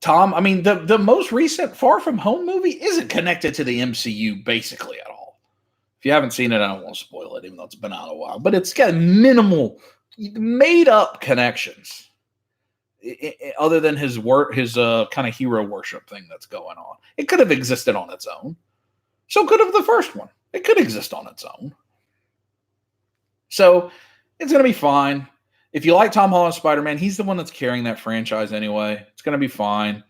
Speaker 1: Tom, the most recent Far From Home movie isn't connected to the MCU basically at all. If you haven't seen it, I don't want to spoil it, even though it's been out a while. But it's got minimal, made-up connections, other than his kind of hero worship thing that's going on. It could have existed on its own. So could have the first one. It could exist on its own. So it's going to be fine. If you like Tom Holland's Spider-Man, he's the one that's carrying that franchise anyway. It's going to be fine.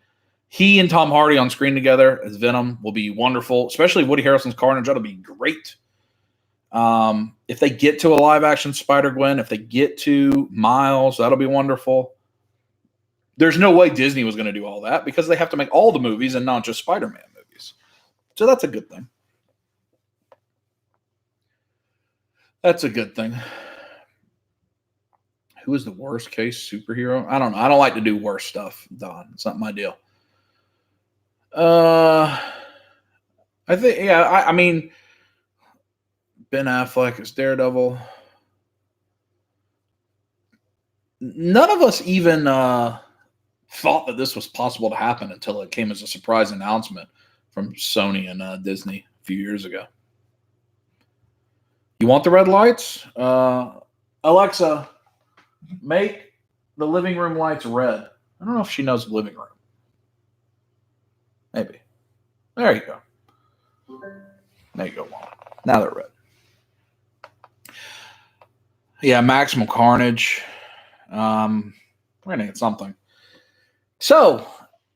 Speaker 1: He and Tom Hardy on screen together as Venom will be wonderful, especially Woody Harrelson's Carnage. That'll be great. If they get to a live action Spider-Gwen, if they get to Miles, that'll be wonderful. There's no way Disney was going to do all that because they have to make all the movies and not just Spider-Man movies. So that's a good thing. That's a good thing. Who is the worst case superhero? I don't know. I don't like to do worse stuff, Don. It's not my deal. I think, yeah, I mean, Ben Affleck is Daredevil. None of us even thought that this was possible to happen until it came as a surprise announcement from Sony and Disney a few years ago. You want the red lights? Alexa, make the living room lights red. I don't know if she knows the living room. Maybe. There you go. There you go. Now they're red. Yeah, Maximum Carnage. We're gonna get something. So,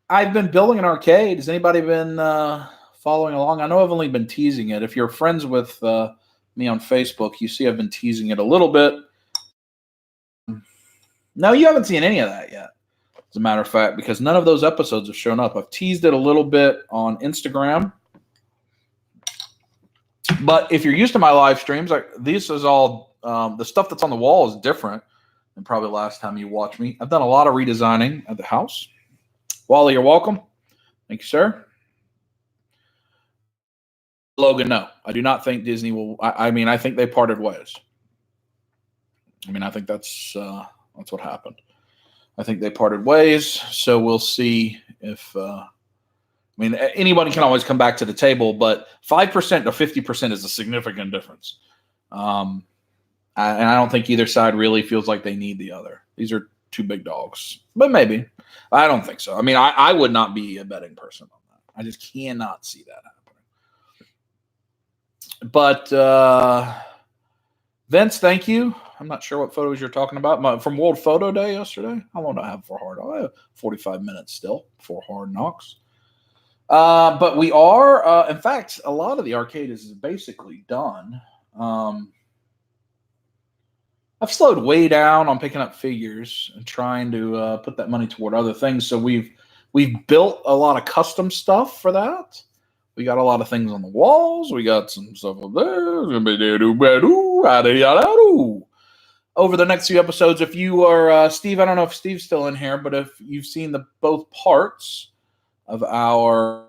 Speaker 1: I've been building an arcade. Has anybody been following along? I know I've only been teasing it. If you're friends with me on Facebook, you see I've been teasing it a little bit. No, you haven't seen any of that yet, as a matter of fact, because none of those episodes have shown up. I've teased it a little bit on Instagram. But if you're used to my live streams, this is all the stuff that's on the wall is different than probably last time you watched me. I've done a lot of redesigning at the house. Wally, you're welcome. Thank you, sir. Logan, no. I do not think Disney will. I mean, I think they parted ways. I mean, I think that's what happened. I think they parted ways. So we'll see if. I mean, anybody can always come back to the table, but 5% to 50% is a significant difference. And I don't think either side really feels like they need the other. These are two big dogs, but maybe. I don't think so. I mean, I would not be a betting person on that. I just cannot see that happening. But Vince, thank you. I'm not sure what photos you're talking about. From World Photo Day yesterday. How long do I have for Hard Knocks? I have 45 minutes still for Hard Knocks. But we are, in fact, a lot of the arcade is basically done. I've slowed way down on picking up figures and trying to put that money toward other things. So we've built a lot of custom stuff for that. We got a lot of things on the walls. We got some stuff up there. Over the next few episodes, if you are Steve, I don't know if Steve's still in here, but if you've seen both parts of our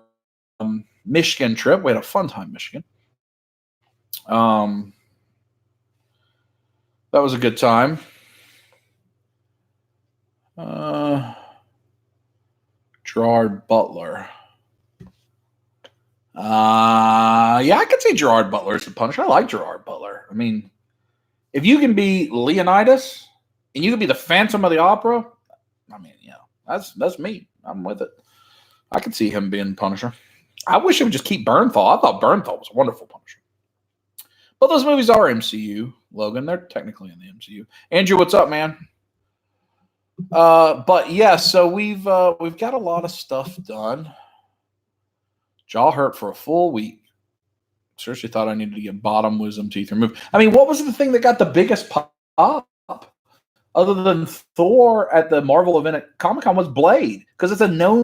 Speaker 1: Michigan trip, we had a fun time in Michigan. That was a good time. Gerard Butler. Yeah, I could say Gerard Butler is the Punisher. I like Gerard Butler. I mean, if you can be Leonidas and you can be the Phantom of the Opera, I mean, you know, that's me. I'm with it. I could see him being Punisher. I wish it would just keep Bernthal. I thought Bernthal was a wonderful Punisher. But those movies are MCU, Logan. They're technically in the MCU. Andrew, what's up, man? But yeah, so we've got a lot of stuff done. Jaw hurt for a full week. Seriously thought I needed to get bottom wisdom teeth removed. I mean, what was the thing that got the biggest pop other than Thor at the Marvel event at Comic-Con was Blade, because it's a known.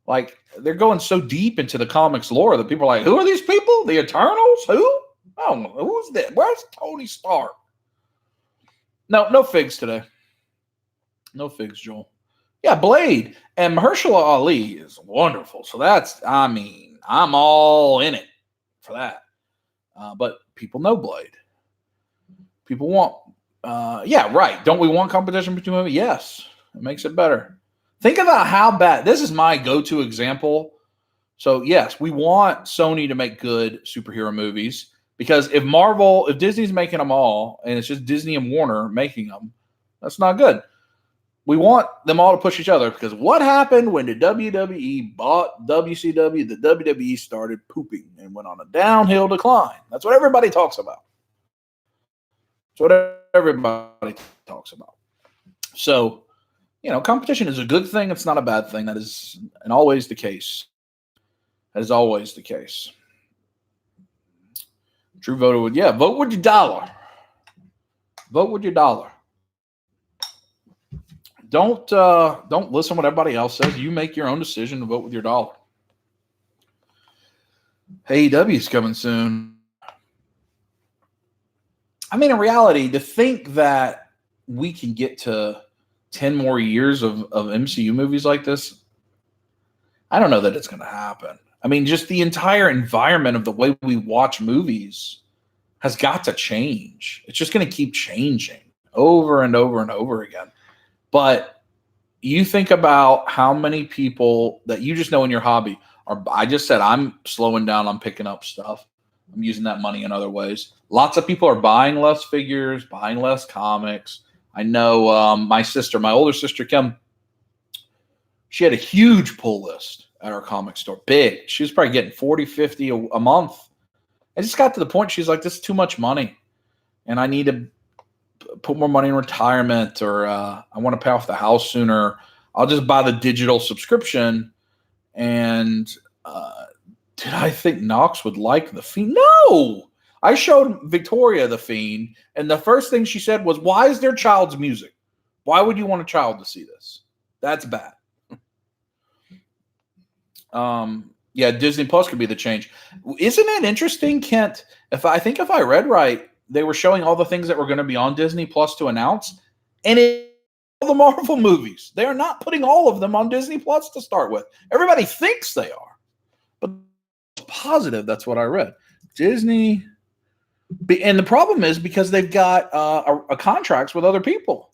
Speaker 1: Like, they're going so deep into the comics lore that people are like, who are these people? The Eternals? Who? Oh, who's that? Where's Tony Stark? No figs today. No figs, Joel. Yeah, Blade. And Mahershala Ali is wonderful. So I mean, I'm all in it for that. But people know Blade. People want, yeah, right. Don't we want competition between movies? Yes. It makes it better. Think about how bad. This is my go-to example. So, yes, we want Sony to make good superhero movies. Because if Disney's making them all, and it's just Disney and Warner making them, that's not good. We want them all to push each other, because what happened when the WWE bought WCW? The WWE started pooping and went on a downhill decline. That's what everybody talks about. That's what everybody talks about. So, you know, competition is a good thing. It's not a bad thing. That is always the case. That is always the case. Drew voted with, yeah, vote with your dollar. Vote with your dollar. Don't listen to what everybody else says. You make your own decision to vote with your dollar. AEW is coming soon. I mean, in reality, to think that we can get to 10 more years of MCU movies like this, I don't know that it's going to happen. I mean, just the entire environment of the way we watch movies has got to change. It's just going to keep changing over and over and over again. But you think about how many people that you just know in your hobby are, I just said, I'm slowing down, I'm picking up stuff. I'm using that money in other ways. Lots of people are buying less figures, buying less comics. I know my older sister, Kim, she had a huge pull list at our comic store. Big. She was probably getting 40, 50 a month. It just got to the point she's like, this is too much money. And I need to put more money in retirement, or I want to pay off the house sooner. I'll just buy the digital subscription. And did I think Knox would like The Fiend? No! I showed Victoria The Fiend, and the first thing she said was, why is there child's music? Why would you want a child to see this? That's bad. Yeah, Disney Plus could be the change. Isn't it interesting, Kent? If I read right, they were showing all the things that were going to be on Disney Plus to announce, and all the Marvel movies. They are not putting all of them on Disney Plus to start with. Everybody thinks they are, but it's positive. That's what I read. Disney, and the problem is because they've got a contracts with other people.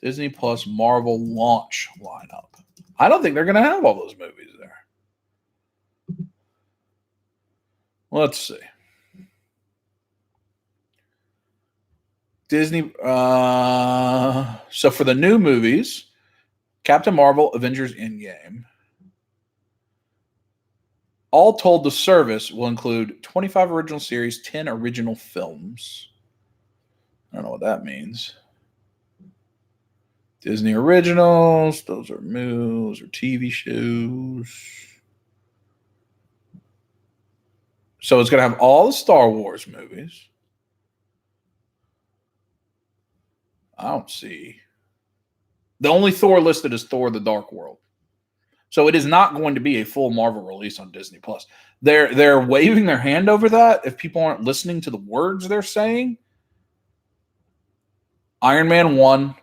Speaker 1: Disney Plus Marvel launch lineup. I don't think they're going to have all those movies there. Let's see. Disney. So for the new movies, Captain Marvel, Avengers Endgame. All told, the service will include 25 original series, 10 original films. I don't know what that means. Disney originals. Those are movies or TV shows. So it's going to have all the Star Wars movies. I don't see. The only Thor listed is Thor: The Dark World. So it is not going to be a full Marvel release on Disney Plus. They're waving their hand over that if people aren't listening to the words they're saying. Iron Man 1.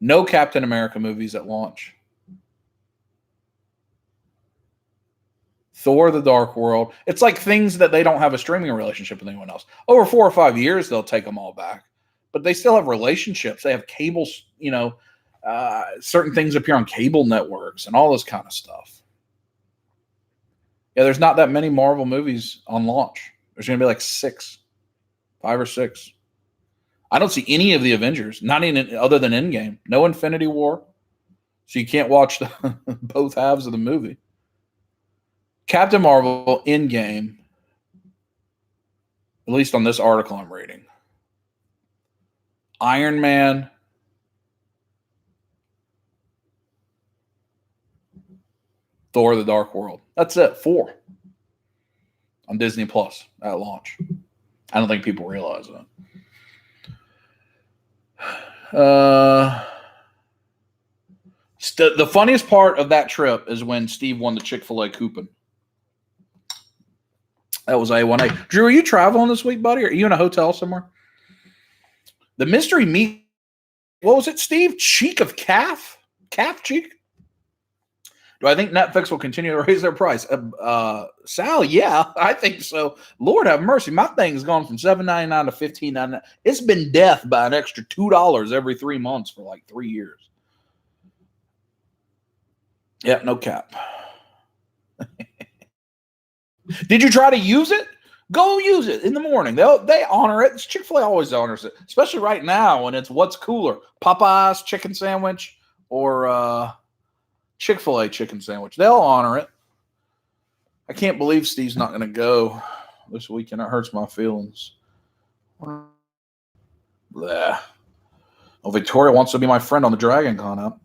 Speaker 1: No Captain America movies at launch. Thor: The Dark World. It's like things that they don't have a streaming relationship with anyone else. Over 4 or 5 years, they'll take them all back. But they still have relationships. They have cables, certain things appear on cable networks and all this kind of stuff. Yeah, there's not that many Marvel movies on launch. There's going to be like 5 or 6. I don't see any of the Avengers, not even other than Endgame. No Infinity War. So you can't watch both halves of the movie. Captain Marvel, Endgame, at least on this article I'm reading. Iron Man, Thor: The Dark World. That's it. 4 on Disney Plus at launch. I don't think people realize that. The funniest part of that trip is when Steve won the Chick-fil-A coupon. That was A1A. Drew, are you traveling this week, buddy? Or are you in a hotel somewhere? The mystery meat, what was it, Steve? Cheek of calf? Calf cheek? Do I think Netflix will continue to raise their price? Sal, yeah, I think so. Lord have mercy. My thing's gone from $7.99 to $15.99. It's been death by an extra $2 every 3 months for like 3 years. Yeah, no cap. Did you try to use it? Go use it in the morning. They honor it. Chick-fil-A always honors it, especially right now when it's what's cooler, Popeye's chicken sandwich or Chick-fil-A chicken sandwich. They'll honor it. I can't believe Steve's not going to go this weekend. It hurts my feelings. Blah. Well, Victoria wants to be my friend on the Dragon Con app.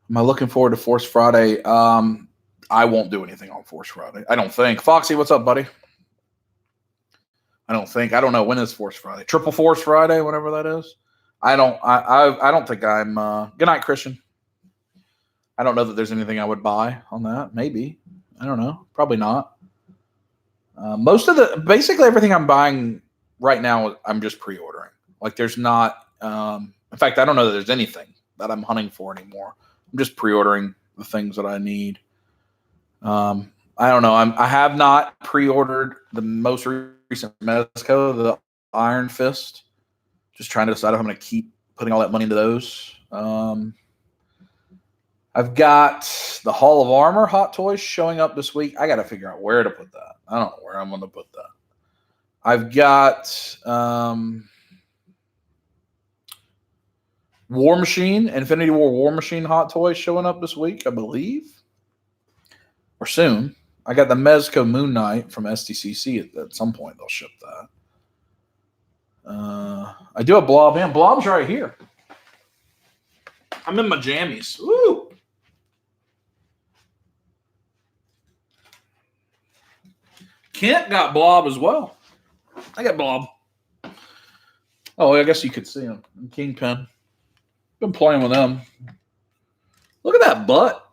Speaker 1: Am I looking forward to Force Friday? I won't do anything on Force Friday. I don't think. Foxy, what's up, buddy? I don't think. I don't know when is Force Friday. Triple Force Friday, whatever that is. I don't think I'm. Good night, Christian. I don't know that there's anything I would buy on that. Maybe. I don't know. Probably not. Basically everything I'm buying right now, I'm just pre-ordering. Like there's not. In fact, I don't know that there's anything that I'm hunting for anymore. I'm just pre-ordering the things that I need. I don't know. I have not pre-ordered the most recent Mezco, the Iron Fist. Just trying to decide if I'm going to keep putting all that money into those. I've got the Hall of Armor Hot Toys showing up this week. I got to figure out where to put that. I don't know where I'm going to put that. I've got War Machine, Infinity War Machine Hot Toys showing up this week, I believe. Or soon. I got the Mezco Moon Knight from SDCC. At some point, they'll ship that. I do have Blob in. Blob's right here. I'm in my jammies. Woo! Kent got Blob as well. I got Blob. Oh, I guess you could see him. Kingpin. Been playing with them. Look at that butt.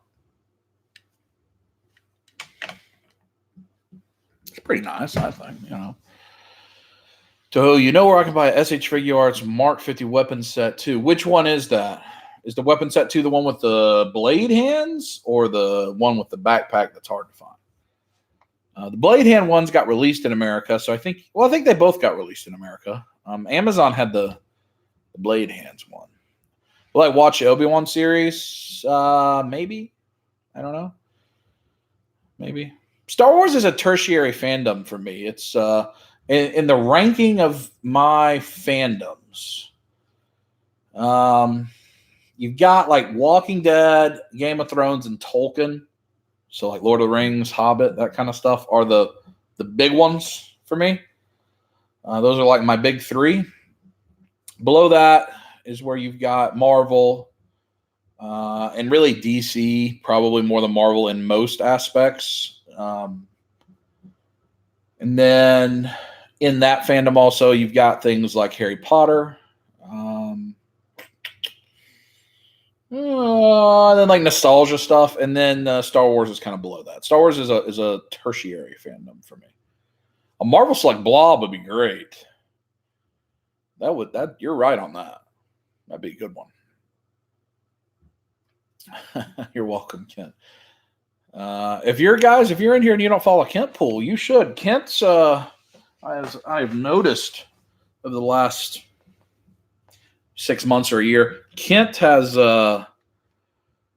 Speaker 1: It's pretty nice, I think, you know. So you know where I can buy a SH Figure Arts Mark 50 weapon set 2. Which one is that? Is the weapon set 2 the one with the blade hands or the one with the backpack that's hard to find? The blade hand ones got released in America, so I think they both got released in America. Amazon had the blade hands one. Will I watch the Obi-Wan series? Maybe. I don't know. Maybe. Star Wars is a tertiary fandom for me. It's in the ranking of my fandoms. You've got like Walking Dead, Game of Thrones, and Tolkien. So like Lord of the Rings, Hobbit, that kind of stuff are the big ones for me. Those are like my big three. Below that is where you've got Marvel and really DC, probably more than Marvel in most aspects. And then in that fandom also, you've got things like Harry Potter. And then like nostalgia stuff, and then Star Wars is kind of below that. Star Wars is a tertiary fandom for me. A Marvel Select Blob would be great. You're right on that. That'd be a good one. You're welcome, Kent. If you're in here and you don't follow Kent Pool, you should. Kent's I've noticed over the last 6 months or a year, Kent has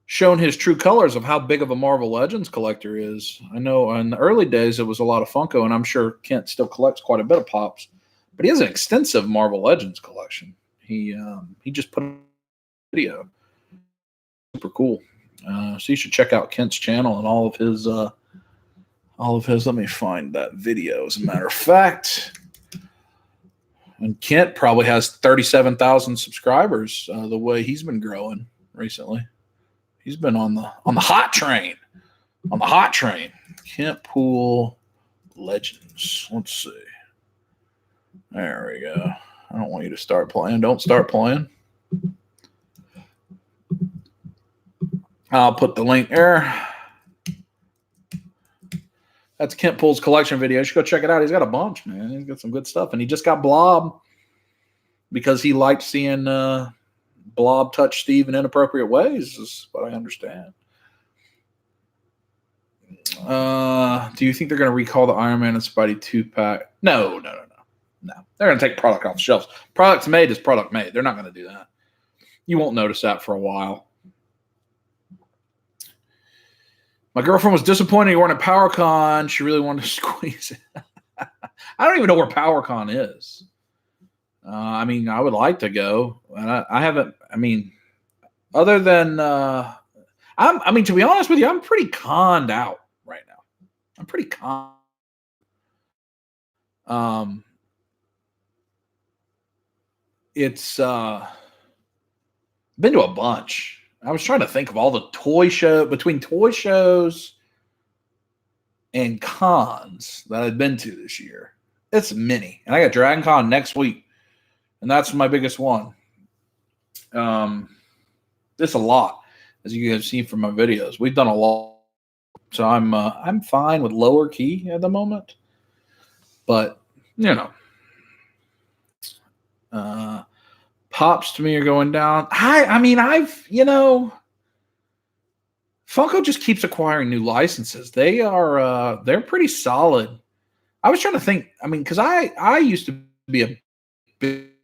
Speaker 1: shown his true colors of how big of a Marvel Legends collector is. I know in the early days it was a lot of Funko, and I'm sure Kent still collects quite a bit of Pops, but he has an extensive Marvel Legends collection. He just put a video. Super cool. So you should check out Kent's channel and all of his. Let me find that video. As a matter of fact, and Kent probably has 37,000 subscribers. The way he's been growing recently, he's been on the hot train. On the hot train. Kent Pool Legends. Let's see. There we go. I don't want you to start playing. Don't start playing. I'll put the link there. That's Kent Pool's collection video. You should go check it out. He's got a bunch, man. He's got some good stuff. And he just got Blob because he liked seeing Blob touch Steve in inappropriate ways, is what I understand. Do you think they're going to recall the Iron Man and Spidey 2-pack? No. They're going to take product off the shelves. Product's made is product made. They're not going to do that. You won't notice that for a while. My girlfriend was disappointed you weren't at PowerCon. She really wanted to squeeze it. I don't even know where PowerCon is. I mean, I would like to go. And I haven't, I mean, other than, to be honest with you, I'm pretty conned out right now. I'm pretty conned. It's been to a bunch. I was trying to think of all the toy show between toy shows and cons that I've been to this year. It's many, and I got Dragon Con next week, and that's my biggest one. It's a lot, as you guys have seen from my videos. We've done a lot, so I'm fine with lower key at the moment. But you know, pops to me are going down. I mean, Funko just keeps acquiring new licenses. They're pretty solid. I was trying to think. I mean, because I used to be a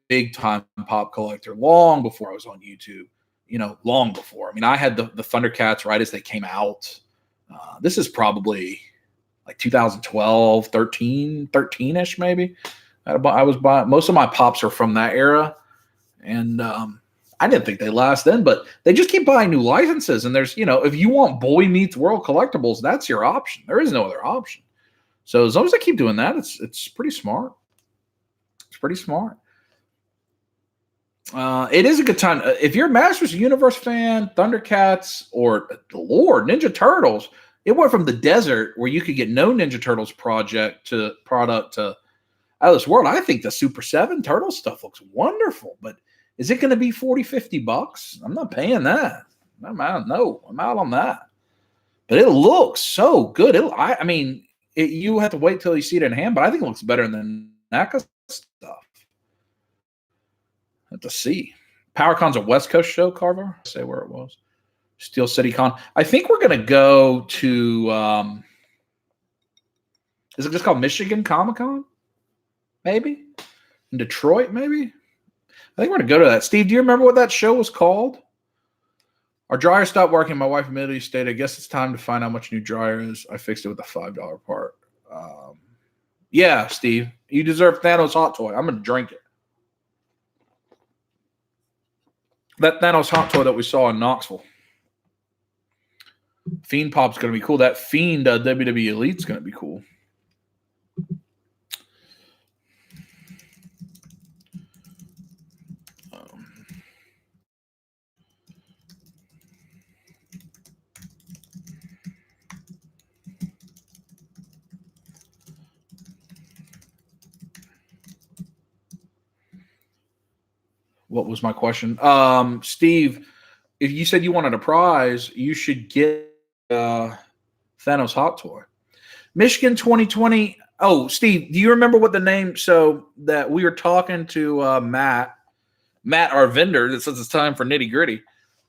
Speaker 1: big time pop collector long before I was on YouTube. You know, long before. I mean, I had the Thundercats right as they came out. This is probably like 2012, 13-ish maybe. I was buying, most of my pops are from that era, and I didn't think they last then, but they just keep buying new licenses. And there's, if you want Boy Meets World collectibles, that's your option. There is no other option. So as long as they keep doing that, it's pretty smart. It's pretty smart. It is a good time. If you're a Masters of the Universe fan, Thundercats, or Lord, Ninja Turtles, it went from the desert where you could get no Ninja Turtles product to out of this world. I think the Super 7 Turtle stuff looks wonderful, but is it going to be $40-$50? I'm not paying that. I'm out. No, I'm out on that. But it looks so good. You have to wait till you see it in hand, but I think it looks better than NACA stuff. Have to see. PowerCon's a West Coast show, Carver. Say where it was. Steel City Con. I think we're going to go to. Is it just called Michigan Comic Con? Maybe in Detroit. Maybe. I think we're going to go to that. Steve, do you remember what that show was called? Our dryer stopped working. My wife immediately stated, "I guess it's time to find out how much new dryer is." I fixed it with a $5 part. Yeah, Steve, you deserve Thanos hot toy. I'm going to drink it. That Thanos hot toy that we saw in Knoxville. Fiend Pop's going to be cool. That Fiend WWE Elite's going to be cool. What was my question? Steve, if you said you wanted a prize, you should get Thanos hot toy. Michigan 2020. Oh, Steve, do you remember what the name? So that we were talking to Matt, our vendor, that says it's time for nitty gritty,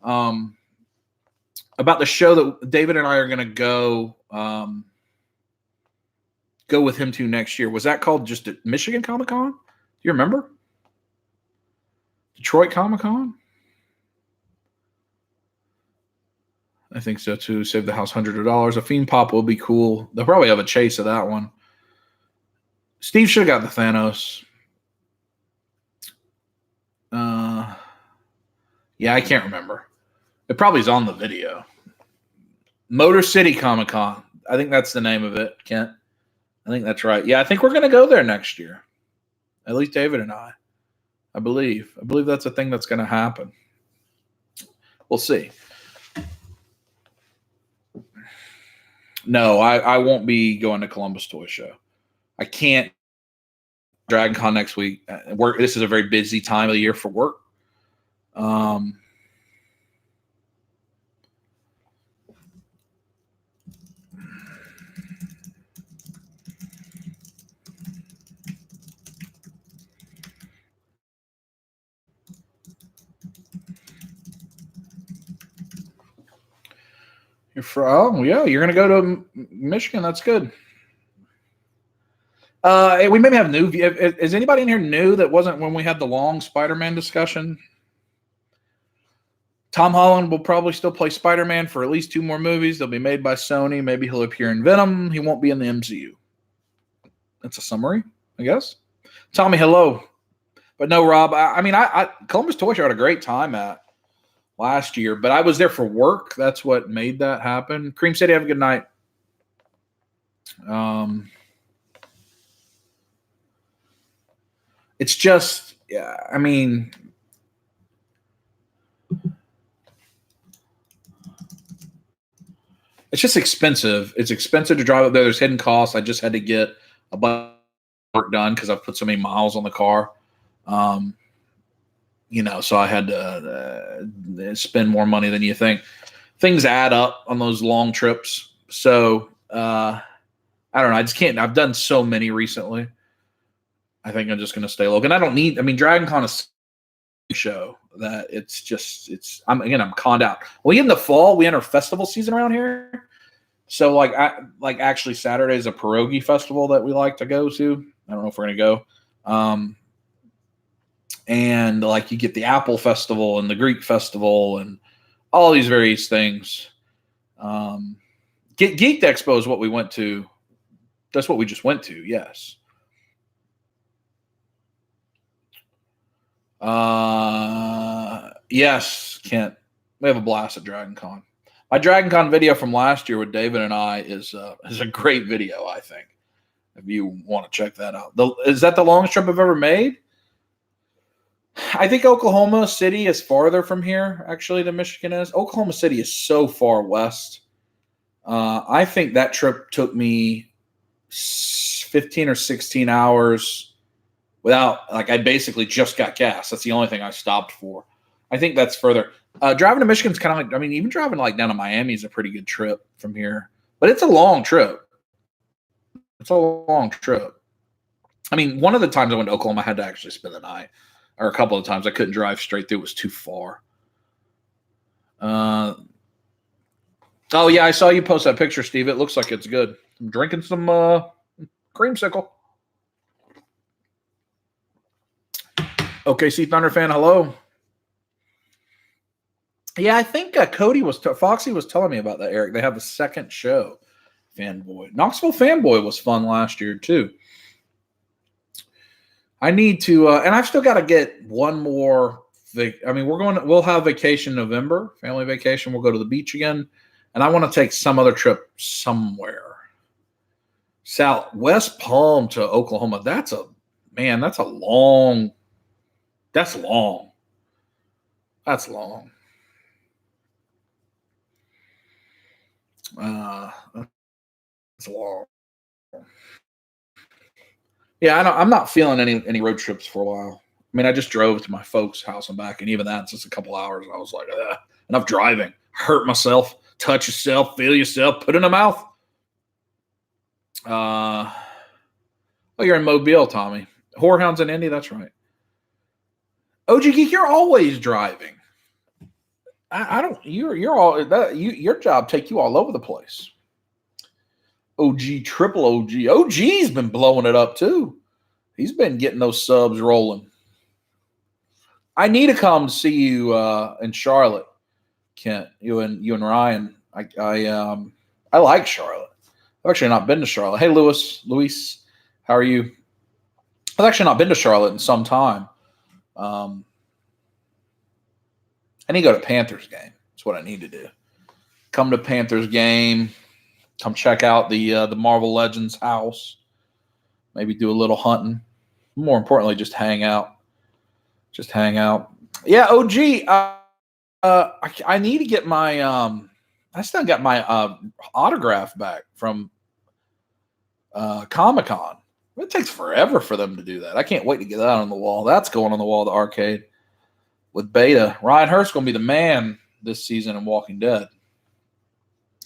Speaker 1: about the show that David and I are going to go with him to next year. Was that called just Michigan Comic Con? Do you remember? Detroit Comic Con? I think so too. Save the house $100. A Fiend Pop will be cool. They'll probably have a chase of that one. Steve should have got the Thanos. Yeah, I can't remember. It probably is on the video. Motor City Comic Con. I think that's the name of it, Kent. I think that's right. Yeah, I think we're going to go there next year. At least David and I believe. I believe that's a thing that's going to happen. We'll see. No, I won't be going to Columbus Toy Show. I can't. Dragon Con next week. This is a very busy time of the year for work. You're going to go to Michigan. That's good. We maybe have new. Is anybody in here new that wasn't when we had the long Spider-Man discussion? Tom Holland will probably still play Spider-Man for at least 2 more movies. They'll be made by Sony. Maybe he'll appear in Venom. He won't be in the MCU. That's a summary, I guess. Tommy, hello. But no, Rob, I Columbus Toy Show had a great time at last year, but I was there for work. That's what made that happen. Cream City, have a good night. It's just, yeah, it's just expensive. It's expensive to drive up there. There's hidden costs. I just had to get a bunch of work done because I've put so many miles on the car. So I had to spend more money than you think. Things add up on those long trips. So I don't know. I just can't. I've done so many recently. I think I'm just going to stay local. And I don't need. I mean, Dragon Con is a show that I'm conned out. We in the fall we enter festival season around here. So actually Saturday is a pierogi festival that we like to go to. I don't know if we're going to go. And like you get the Apple Festival and the Greek Festival and all these various things. Geek Expo is what we went to. That's what we just went to. Yes. Yes, Kent. We have a blast at Dragon Con. My Dragon Con video from last year with David and I is a great video, I think. If you want to check that out. Is that the longest trip I've ever made? I think Oklahoma City is farther from here, actually, than Michigan is. Oklahoma City is so far west. I think that trip took me 15 or 16 hours without, I basically just got gas. That's the only thing I stopped for. I think that's further. Driving to Michigan is kind of even driving down to Miami is a pretty good trip from here. But it's a long trip. It's a long trip. One of the times I went to Oklahoma, I had to actually spend the night. Or a couple of times I couldn't drive straight through. It was too far. Oh, yeah, I saw you post that picture, Steve. It looks like it's good. I'm drinking some creamsicle. OKC Thunder fan, hello. Yeah, I think Foxy was telling me about that, Eric. They have a second show, Fanboy. Knoxville Fanboy was fun last year, too. I need to, and I've still got to get one more. We'll have vacation in November, family vacation. We'll go to the beach again. And I want to take some other trip somewhere. West Palm to Oklahoma. That's long. That's long. That's long. That's long. Yeah, I'm not feeling any road trips for a while. I just drove to my folks' house and back, and even that's just a couple hours. I was like, enough driving. Hurt myself, touch yourself, feel yourself, put in a mouth. You're in Mobile, Tommy. Whorehounds in Indy, that's right. OG Geek, you're always driving. Your job take you all over the place. OG, triple OG. OG's been blowing it up too. He's been getting those subs rolling. I need to come see you in Charlotte, Kent. You and Ryan. I like Charlotte. I've actually not been to Charlotte. Hey, Luis, how are you? I've actually not been to Charlotte in some time. I need to go to Panthers game. That's what I need to do. Come to Panthers game. Come check out the Marvel Legends house. Maybe do a little hunting. More importantly, just hang out. Yeah, OG. I need to get my. I still got my autograph back from Comic-Con. It takes forever for them to do that. I can't wait to get that on the wall. That's going on the wall of the arcade with Beta. Ryan Hurst's going to be the man this season in Walking Dead.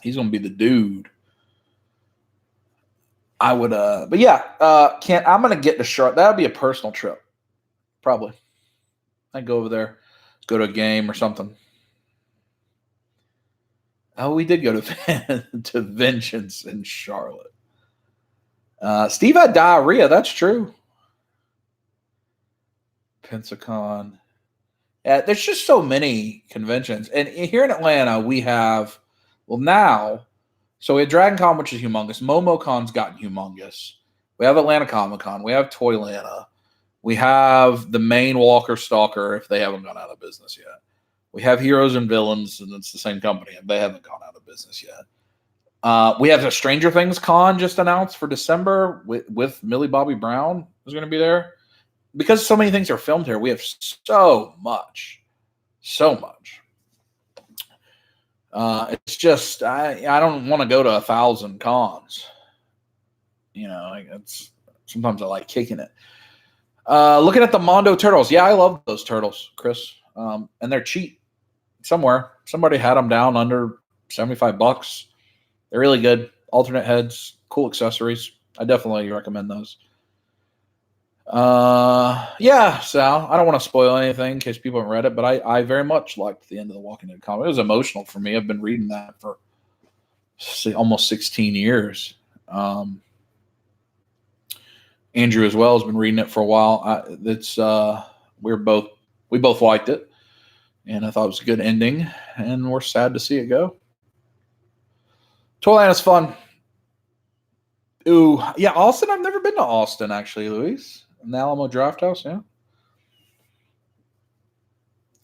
Speaker 1: He's going to be the dude. I would, but yeah, Kent, I'm going to get to Charlotte. That would be a personal trip. Probably. I'd go over there, go to a game or something. Oh, we did go to Vengeance in Charlotte. Steve had diarrhea. That's true. Pensacon. There's just so many conventions. And here in Atlanta, we have, so we have Dragon Con, which is humongous. MomoCon's gotten humongous. We have Atlanta Comic Con. We have Toylanta. We have the main Walker Stalker, if they haven't gone out of business yet. We have Heroes and Villains, and it's the same company, and they haven't gone out of business yet. We have a Stranger Things Con just announced for December with Millie Bobby Brown who's going to be there. Because so many things are filmed here, we have so much. It's just I don't want to go to 1,000 cons. It's sometimes I like kicking it. Looking at the Mondo turtles, yeah, I love those turtles, Chris, and they're cheap. Somewhere somebody had them down under $75. They're really good. Alternate heads, cool accessories. I definitely recommend those. Yeah, Sal. I don't want to spoil anything in case people haven't read it, but I very much liked the end of the Walking Dead comic. It was emotional for me. I've been reading that for almost 16 years. Andrew as well has been reading it for a while. We both liked it, and I thought it was a good ending, and we're sad to see it go. Toyland is fun. Ooh, yeah, Austin. I've never been to Austin actually, Luis. In the Alamo Draft House, yeah.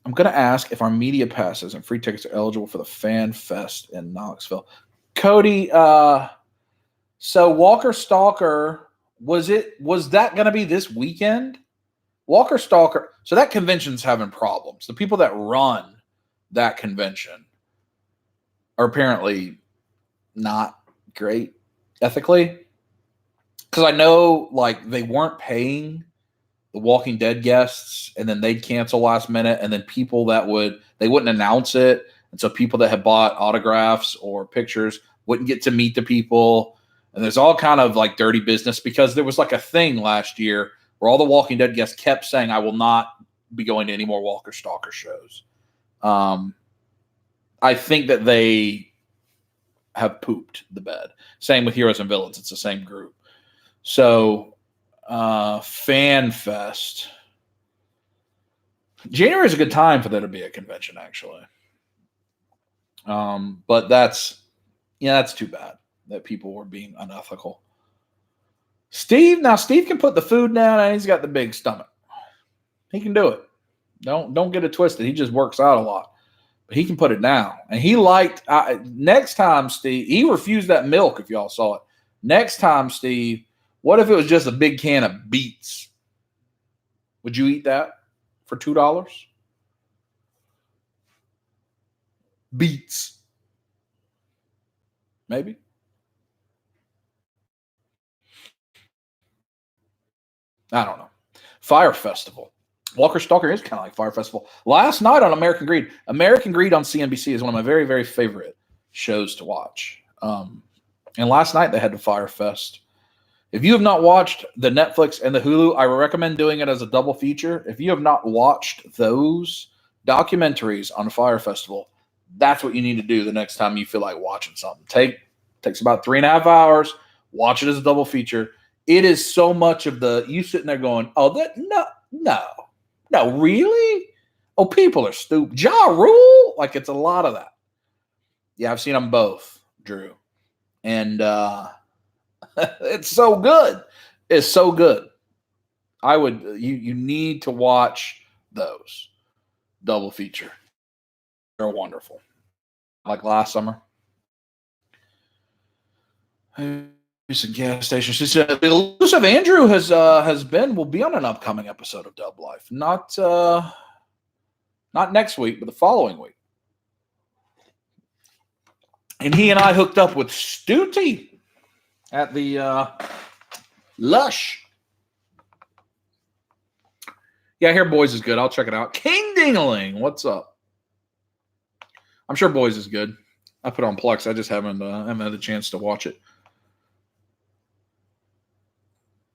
Speaker 1: I'm going to ask if our media passes and free tickets are eligible for the Fan Fest in Knoxville. Cody, so Walker Stalker, was that going to be this weekend? Walker Stalker, so that convention's having problems. The people that run that convention are apparently not great ethically. Because I know, like, they weren't paying the Walking Dead guests, and then they'd cancel last minute, and then people they wouldn't announce it, and so people that had bought autographs or pictures wouldn't get to meet the people, and there's all kind of like dirty business because there was like a thing last year where all the Walking Dead guests kept saying, "I will not be going to any more Walker Stalker shows." I think that they have pooped the bed. Same with Heroes and Villains; it's the same group. So, Fan Fest. January is a good time for there to be a convention, actually. But that's too bad that people were being unethical. Steve can put the food down, and he's got the big stomach. He can do it. Don't get it twisted. He just works out a lot, but he can put it down. And he liked next time, Steve. He refused that milk. If y'all saw it, next time, Steve. What if it was just a big can of beets? Would you eat that for $2? Beets. Maybe. I don't know. Fire Festival. Walker Stalker is kind of like Fire Festival. Last night on American Greed. American Greed on CNBC is one of my very, very favorite shows to watch. And last night they had the Fire Fest. If you have not watched the Netflix and the Hulu, I recommend doing it as a double feature. If you have not watched those documentaries on Fire Festival, that's what you need to do the next time you feel like watching something. Takes about 3.5 hours. Watch it as a double feature. It is so much of you sitting there going, "Oh, no, really? Oh, people are stupid. Ja Rule?" Like, it's a lot of that. Yeah, I've seen them both, Drew, and it's so good. It's so good. You need to watch those double feature. They're wonderful. Like last summer. It's a gas station. She said the elusive Andrew will be on an upcoming episode of Dub Life. Not next week, but the following week. And he and I hooked up with Stooty at the Lush. Yeah, I hear Boys is good. I'll check it out. King Dingaling, what's up? I'm sure Boys is good. I put on Plex. I just haven't had a chance to watch it.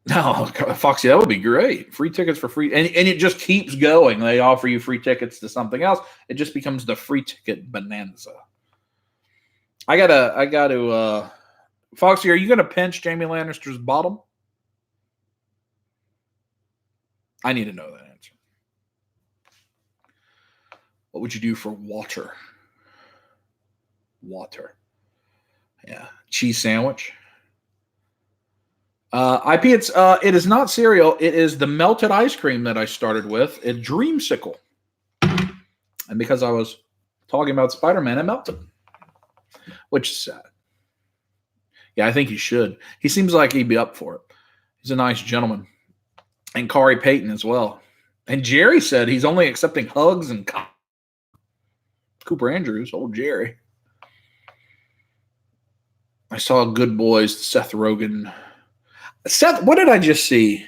Speaker 1: No, Foxy, that would be great. Free tickets for free. And it just keeps going. They offer you free tickets to something else. It just becomes the free ticket bonanza. I gotta Foxy, are you gonna pinch Jamie Lannister's bottom? I need to know that answer. What would you do for water? Water. Yeah. Cheese sandwich. IP, it is not cereal. It is the melted ice cream that I started with. A dreamsicle. And because I was talking about Spider-Man, it melted. Which is sad. Yeah, I think he should. He seems like he'd be up for it. He's a nice gentleman. And Kari Payton as well. And Jerry said he's only accepting hugs and Cooper Andrews, old Jerry. I saw Good Boys, Seth Rogen. What did I just see?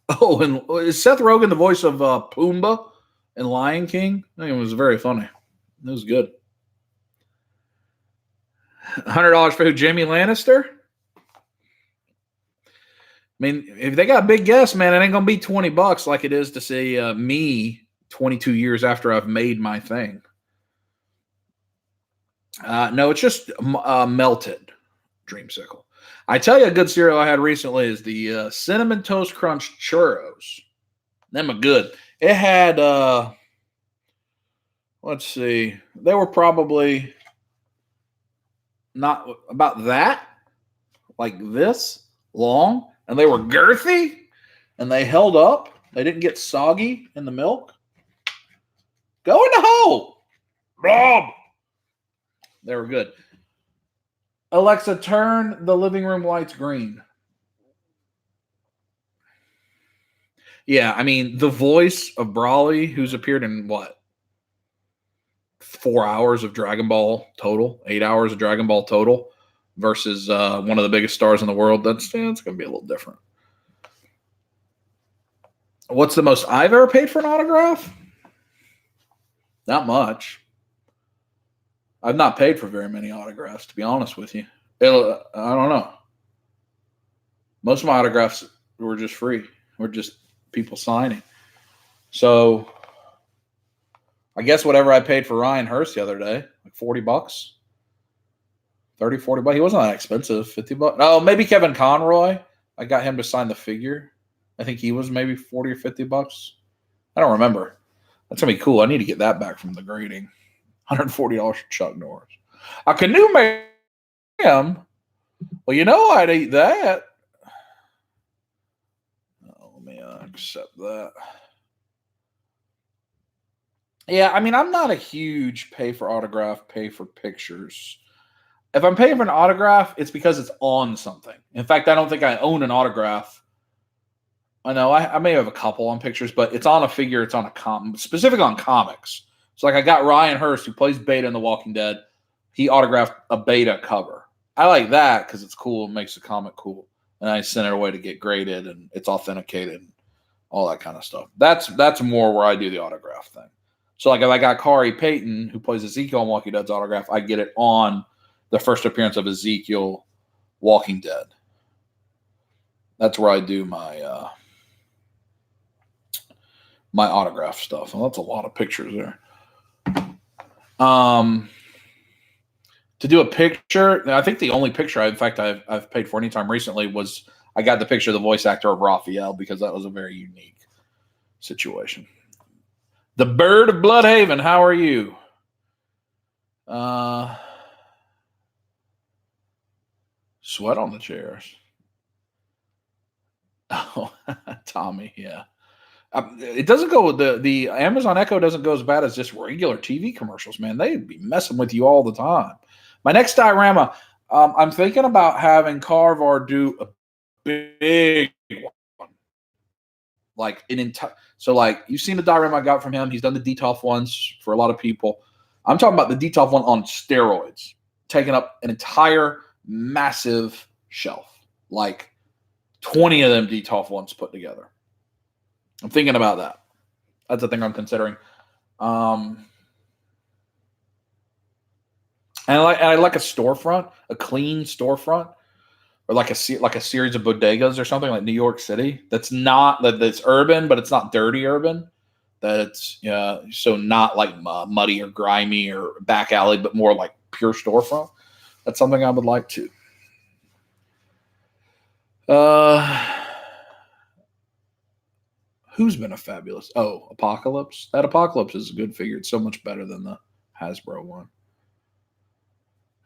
Speaker 1: Oh, and is Seth Rogen the voice of Pumbaa in Lion King? I think it was very funny. It was good. $100 for who? Jamie Lannister? I mean, if they got big guests, man, it ain't gonna be $20 like it is to see me 22 years after I've made my thing. No, it's just melted dreamsicle. I tell you, a good cereal I had recently is the Cinnamon Toast Crunch churros. Them are good. It had, let's see, they were probably not about that, like this long, and they were girthy, and they held up. They didn't get soggy in the milk. Go in the hole, Rob. They were good. Alexa, turn the living room lights green. Yeah, I mean, the voice of Brawley, who's appeared in what? 4 hours of Dragon Ball total, 8 hours of Dragon Ball total versus one of the biggest stars in the world. It's going to be a little different. What's the most I've ever paid for an autograph? Not much. I've not paid for very many autographs, to be honest with you. I don't know. Most of my autographs were just free. Were just people signing. So I guess whatever I paid for Ryan Hurst the other day, like $40, 30, $40. He wasn't that expensive, $50. Oh, maybe Kevin Conroy. I got him to sign the figure. I think he was maybe $40 or $50. I don't remember. That's going to be cool. I need to get that back from the grading. $140 for Chuck Norris. A canoe man. Well, you know I'd eat that. Oh, let me accept that. Yeah, I mean, I'm not a huge pay for autograph, pay for pictures. If I'm paying for an autograph, it's because it's on something. In fact, I don't think I own an autograph. I know I may have a couple on pictures, but it's on a figure. It's on a specific on comics. So like I got Ryan Hurst, who plays Beta in The Walking Dead. He autographed a Beta cover. I like that because it's cool. It makes the comic cool. And I sent it away to get graded, and it's authenticated and all that kind of stuff. That's more where I do the autograph thing. So like if I got Kari Payton, who plays Ezekiel in Walking Dead's autograph, I get it on the first appearance of Ezekiel Walking Dead. That's where I do my my autograph stuff. And that's a lot of pictures there. To do a picture, I think the only picture I've paid for any time recently was I got the picture of the voice actor of Raphael because that was a very unique situation. The Bird of Bloodhaven, how are you? Sweat on the chairs. Oh, Tommy, yeah. It doesn't go with the Amazon Echo doesn't go as bad as just regular TV commercials, man. They'd be messing with you all the time. My next diorama, I'm thinking about having Carvar do a big one. Like an entire, so like you've seen the diorama I got from him. He's done the Detolf ones for a lot of people. I'm talking about the Detolf one on steroids, taking up an entire massive shelf, like 20 of them Detolf ones put together. I'm thinking about that. That's the thing I'm considering. And I like a storefront, a clean storefront, or like a series of bodegas or something like New York City. That's urban, but it's not dirty urban. That's so not like muddy or grimy or back alley, but more like pure storefront. That's something I would like to. Who's been a fabulous? Oh, Apocalypse. That Apocalypse is a good figure. It's so much better than the Hasbro one.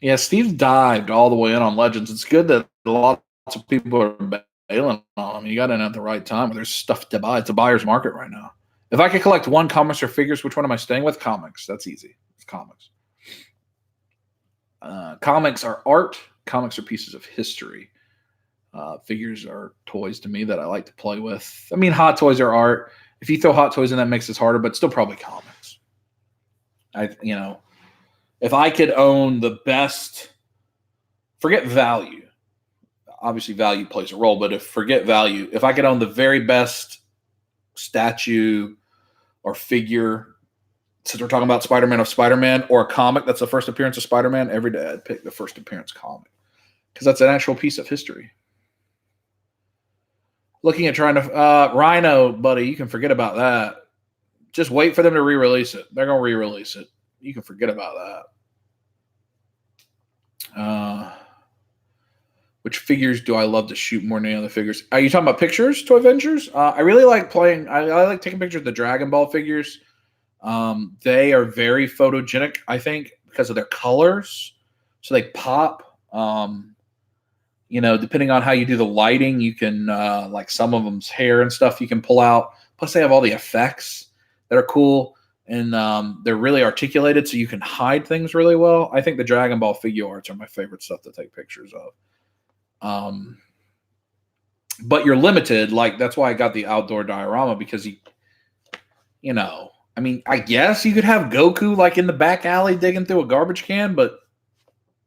Speaker 1: Yeah, Steve's dived all the way in on Legends. It's good that lots of people are bailing on him. You got in at the right time. There's stuff to buy. It's a buyer's market right now. If I could collect one comics or figures, which one am I staying with? Comics. That's easy. It's comics. Comics are art. Comics are pieces of history. Figures are toys to me that I like to play with. I mean, Hot Toys are art. If you throw Hot Toys in, that makes it harder, but still probably comics. If I could own the best, forget value. Obviously, value plays a role, but forget value, if I could own the very best statue or figure, since we're talking about Spider-Man of Spider-Man, or a comic that's the first appearance of Spider-Man, every day I'd pick the first appearance comic because that's an actual piece of history. Looking at trying to Rhino, buddy, you can forget about that. Just wait for them to re-release it. They're going to re-release it. You can forget about that. Which figures do I love to shoot more than any other figures? Are you talking about pictures, Toy Ventures? I really like playing. I like taking pictures of the Dragon Ball figures. They are very photogenic, I think, because of their colors. So they pop. Depending on how you do the lighting, you can, like some of them's hair and stuff you can pull out. Plus, they have all the effects that are cool. And they're really articulated, so you can hide things really well. I think the Dragon Ball figure arts are my favorite stuff to take pictures of. But you're limited. Like, that's why I got the outdoor diorama, because I guess you could have Goku like in the back alley digging through a garbage can, but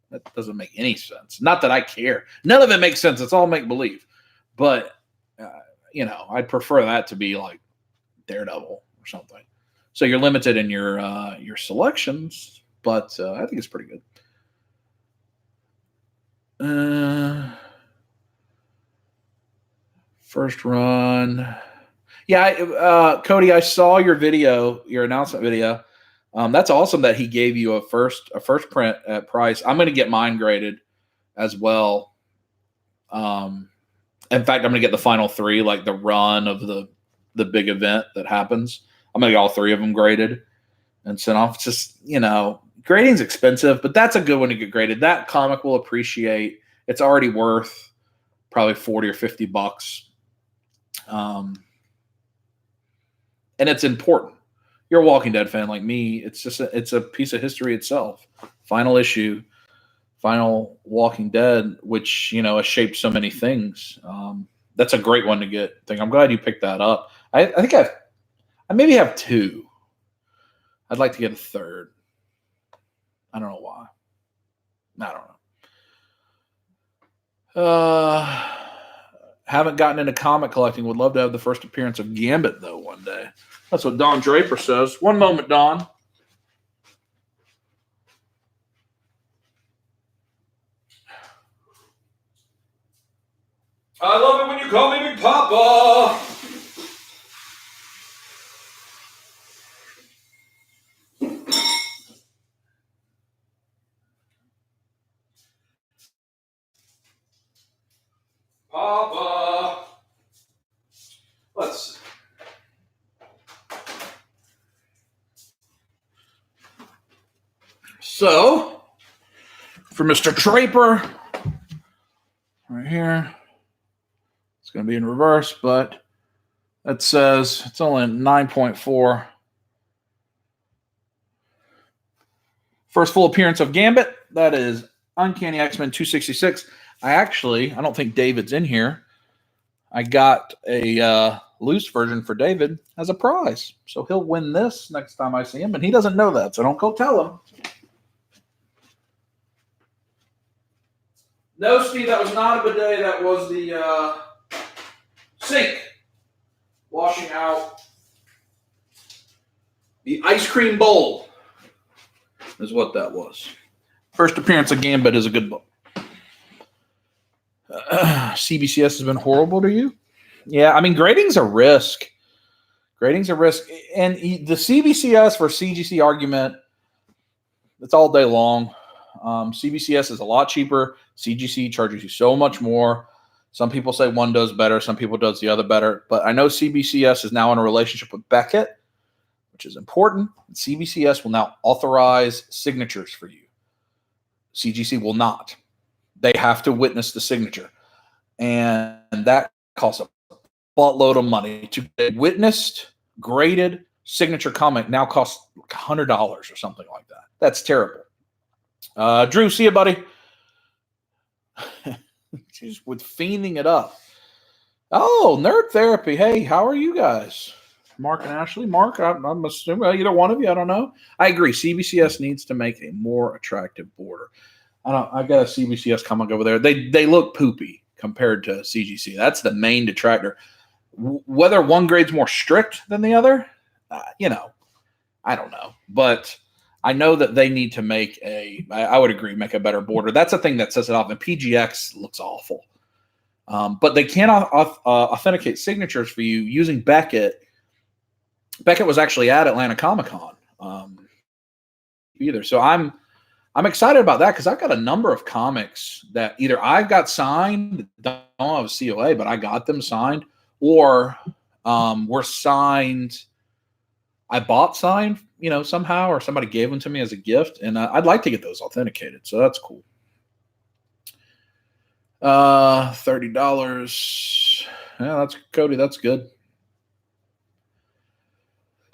Speaker 1: that doesn't make any sense. Not that I care. None of it makes sense. It's all make-believe. But, I'd prefer that to be like Daredevil or something. So you're limited in your selections, but I think it's pretty good. First run. Yeah, Cody, I saw your video, your announcement video. That's awesome that he gave you a first print at price. I'm going to get mine graded as well. In fact, I'm going to get the final 3, like the run of the big event that happens. I'm going to get all 3 of them graded and sent off. It's just, grading's expensive, but that's a good one to get graded. That comic will appreciate. It's already worth probably $40 or $50. And it's important. You're a Walking Dead fan like me. It's just it's a piece of history itself. Final issue, final Walking Dead, which has shaped so many things. That's a great one to get. I'm glad you picked that up. I think I maybe have 2. I'd like to get a 3rd. I don't know why. I don't know. Haven't gotten into comic collecting. Would love to have the first appearance of Gambit, though, one day. That's what Don Draper says. One moment, Don. I love it when you call me Big Papa. Papa. Let's see. So, for Mr. Draper, right here, it's going to be in reverse, but that says it's only 9.4. First full appearance of Gambit. That is Uncanny X-Men 266. I don't think David's in here. I got a loose version for David as a prize. So he'll win this next time I see him, and he doesn't know that, so don't go tell him. No, Steve, that was not a bidet. That was the sink washing out the ice cream bowl is what that was. First appearance of Gambit is a good book. CBCS has been horrible to you? Yeah, grading's a risk. Grading's a risk. And the CBCS for CGC argument, it's all day long. CBCS is a lot cheaper. CGC charges you so much more. Some people say one does better. Some people does the other better. But I know CBCS is now in a relationship with Beckett, which is important. CBCS will now authorize signatures for you. CGC will not. They have to witness the signature. And that costs a buttload of money. To get witnessed, graded signature comic now costs $100 or something like that. That's terrible. Drew, see you, buddy. Just with fiending it up. Oh, Nerd Therapy. Hey, how are you guys? Mark and Ashley. Mark, I'm assuming either one of you. I don't know. I agree. CBCS needs to make a more attractive border. I got a CBCS comic over there. They look poopy compared to CGC. That's the main detractor. Whether one grade's more strict than the other, I don't know. But I know that they need to make I would agree, make a better border. That's the thing that sets it off. And PGX looks awful. But they cannot authenticate signatures for you using Beckett. Beckett was actually at Atlanta Comic-Con either. So I'm excited about that because I've got a number of comics that either I've got signed, don't have a COA, but I got them signed, or were signed. I bought signed, somehow, or somebody gave them to me as a gift, and I'd like to get those authenticated. So that's cool. $30. Yeah, that's Cody. That's good.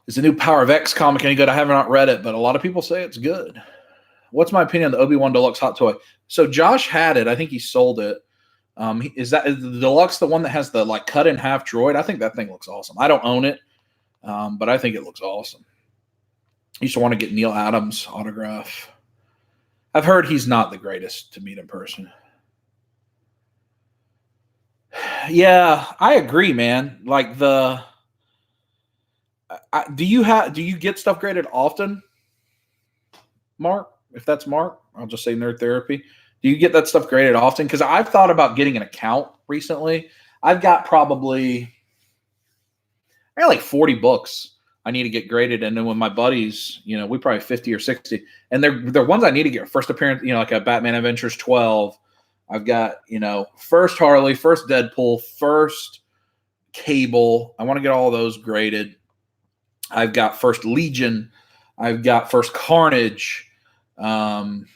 Speaker 1: Is the new Power of X comic any good? I have not read it, but a lot of people say it's good. What's my opinion on the Obi-Wan Deluxe Hot Toy? So Josh had it. I think he sold it. Is the Deluxe the one that has the cut in half droid? I think that thing looks awesome. I don't own it, but I think it looks awesome. I used to want to get Neil Adams' autograph. I've heard he's not the greatest to meet in person. Yeah, I agree, man. Do you get stuff graded often, Mark? If that's Mark, I'll just say Nerd Therapy. Do you get that stuff graded often? Because I've thought about getting an account recently. I've got I got 40 books I need to get graded, and then with my buddies, we probably 50 or 60, and they're ones I need to get. First appearance, like a Batman Adventures 12. I've got first Harley, first Deadpool, first Cable. I want to get all those graded. I've got first Legion. I've got first Carnage. I'm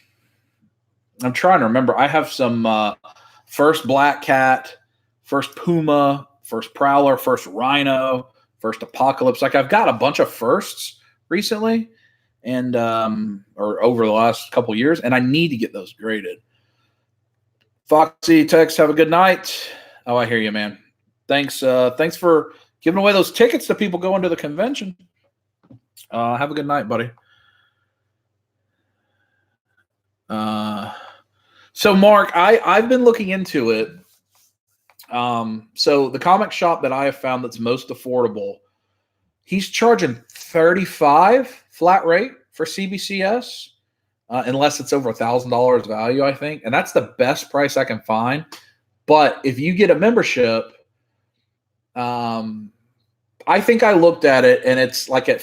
Speaker 1: trying to remember. I have some first Black Cat, first Puma, first Prowler, first Rhino, first Apocalypse. I've got a bunch of firsts recently, and or over the last couple years, and I need to get those graded. Foxy Tex, have a good night. Oh, I hear you, man. Thanks for giving away those tickets to people going to the convention. Have a good night, buddy. So Mark, I've been looking into it. So the comic shop that I have found that's most affordable, he's charging $35 flat rate for CBCS, unless it's over $1,000 value, I think, and that's the best price I can find. But if you get a membership, I think I looked at it, and it's at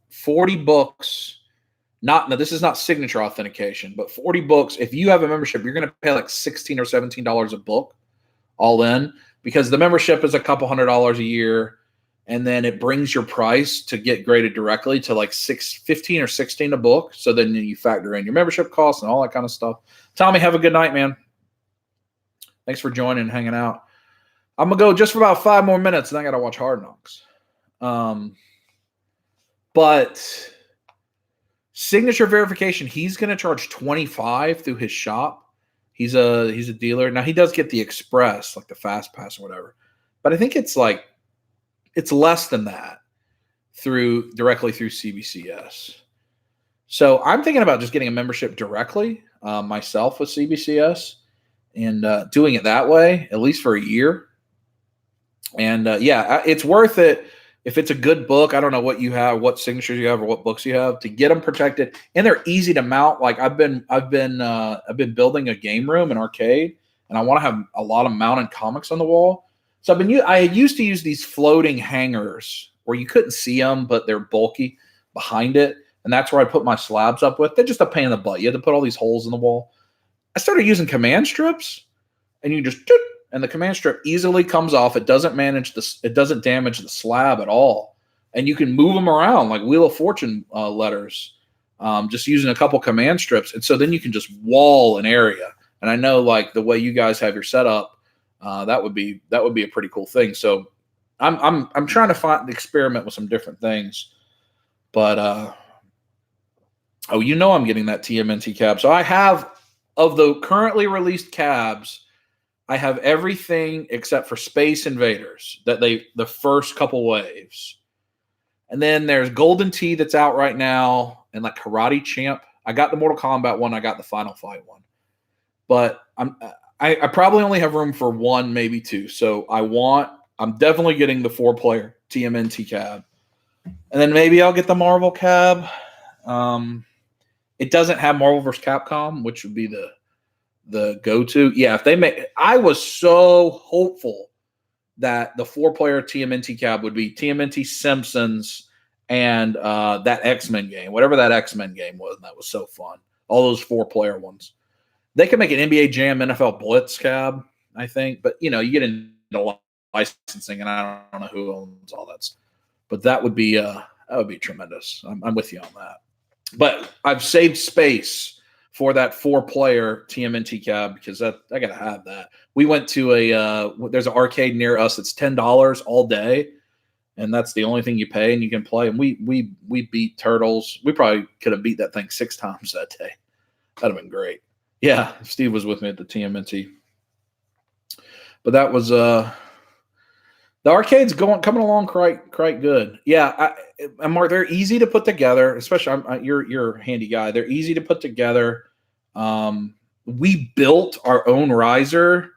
Speaker 1: 40 books. Now, this is not signature authentication, but 40 books. If you have a membership, you're going to pay $16 or $17 a book, all in, because the membership is a couple $100 a year, and then it brings your price to get graded directly to $15 or $16 a book. So then you factor in your membership costs and all that kind of stuff. Tommy, have a good night, man. Thanks for joining and hanging out. I'm going to go just for about 5 more minutes, and I got to watch Hard Knocks. But signature verification, he's going to charge $25 through his shop. He's a dealer. Now, he does get the express, the fast pass or whatever. But I think it's less than that directly through CBCS. So I'm thinking about just getting a membership directly myself with CBCS and doing it that way, at least for a year. And it's worth it if it's a good book. I don't know what you have, what signatures you have, or what books you have, to get them protected. And they're easy to mount. I've been building a game room, an arcade, and I want to have a lot of mounted comics on the wall. So I used to use these floating hangers where you couldn't see them, but they're bulky behind it. And that's where I put my slabs up with. They're just a pain in the butt. You had to put all these holes in the wall. I started using command strips, and you just, and the command strip easily comes off. It doesn't damage the slab at all. And you can move them around like Wheel of Fortune letters, just using a couple command strips. And so then you can just wall an area. And I know the way you guys have your setup, that would be a pretty cool thing. So I'm trying to experiment with some different things, but I'm getting that TMNT cab. So I have, of the currently released cabs, I have everything except for Space Invaders, the first couple waves. And then there's Golden Tee that's out right now, and Karate Champ. I got the Mortal Kombat one. I got the Final Fight one. but I probably only have room for one, maybe two. So I'm definitely getting the 4-player TMNT cab, and then maybe I'll get the Marvel cab. It doesn't have Marvel vs. Capcom, which would be the go-to. Yeah, if they make, I was so hopeful that the 4-player TMNT cab would be TMNT Simpsons and that X-Men game, whatever that X-Men game was. That was so fun. All those 4-player ones. They could make an NBA Jam NFL Blitz cab, I think, but you get into licensing, and I don't know who owns all that stuff. But that would be tremendous. I'm with you on that. But I've saved space for that 4-player TMNT cab because I got to have that. We went to there's an arcade near us that's $10 all day, and that's the only thing you pay, and you can play. And we beat Turtles. We probably could have beat that thing 6 times that day. That'd have been great. Yeah, Steve was with me at the TMNT. But that was the arcade's coming along quite good. Yeah, and Mark, they're easy to put together, especially you're a handy guy. They're easy to put together. We built our own riser.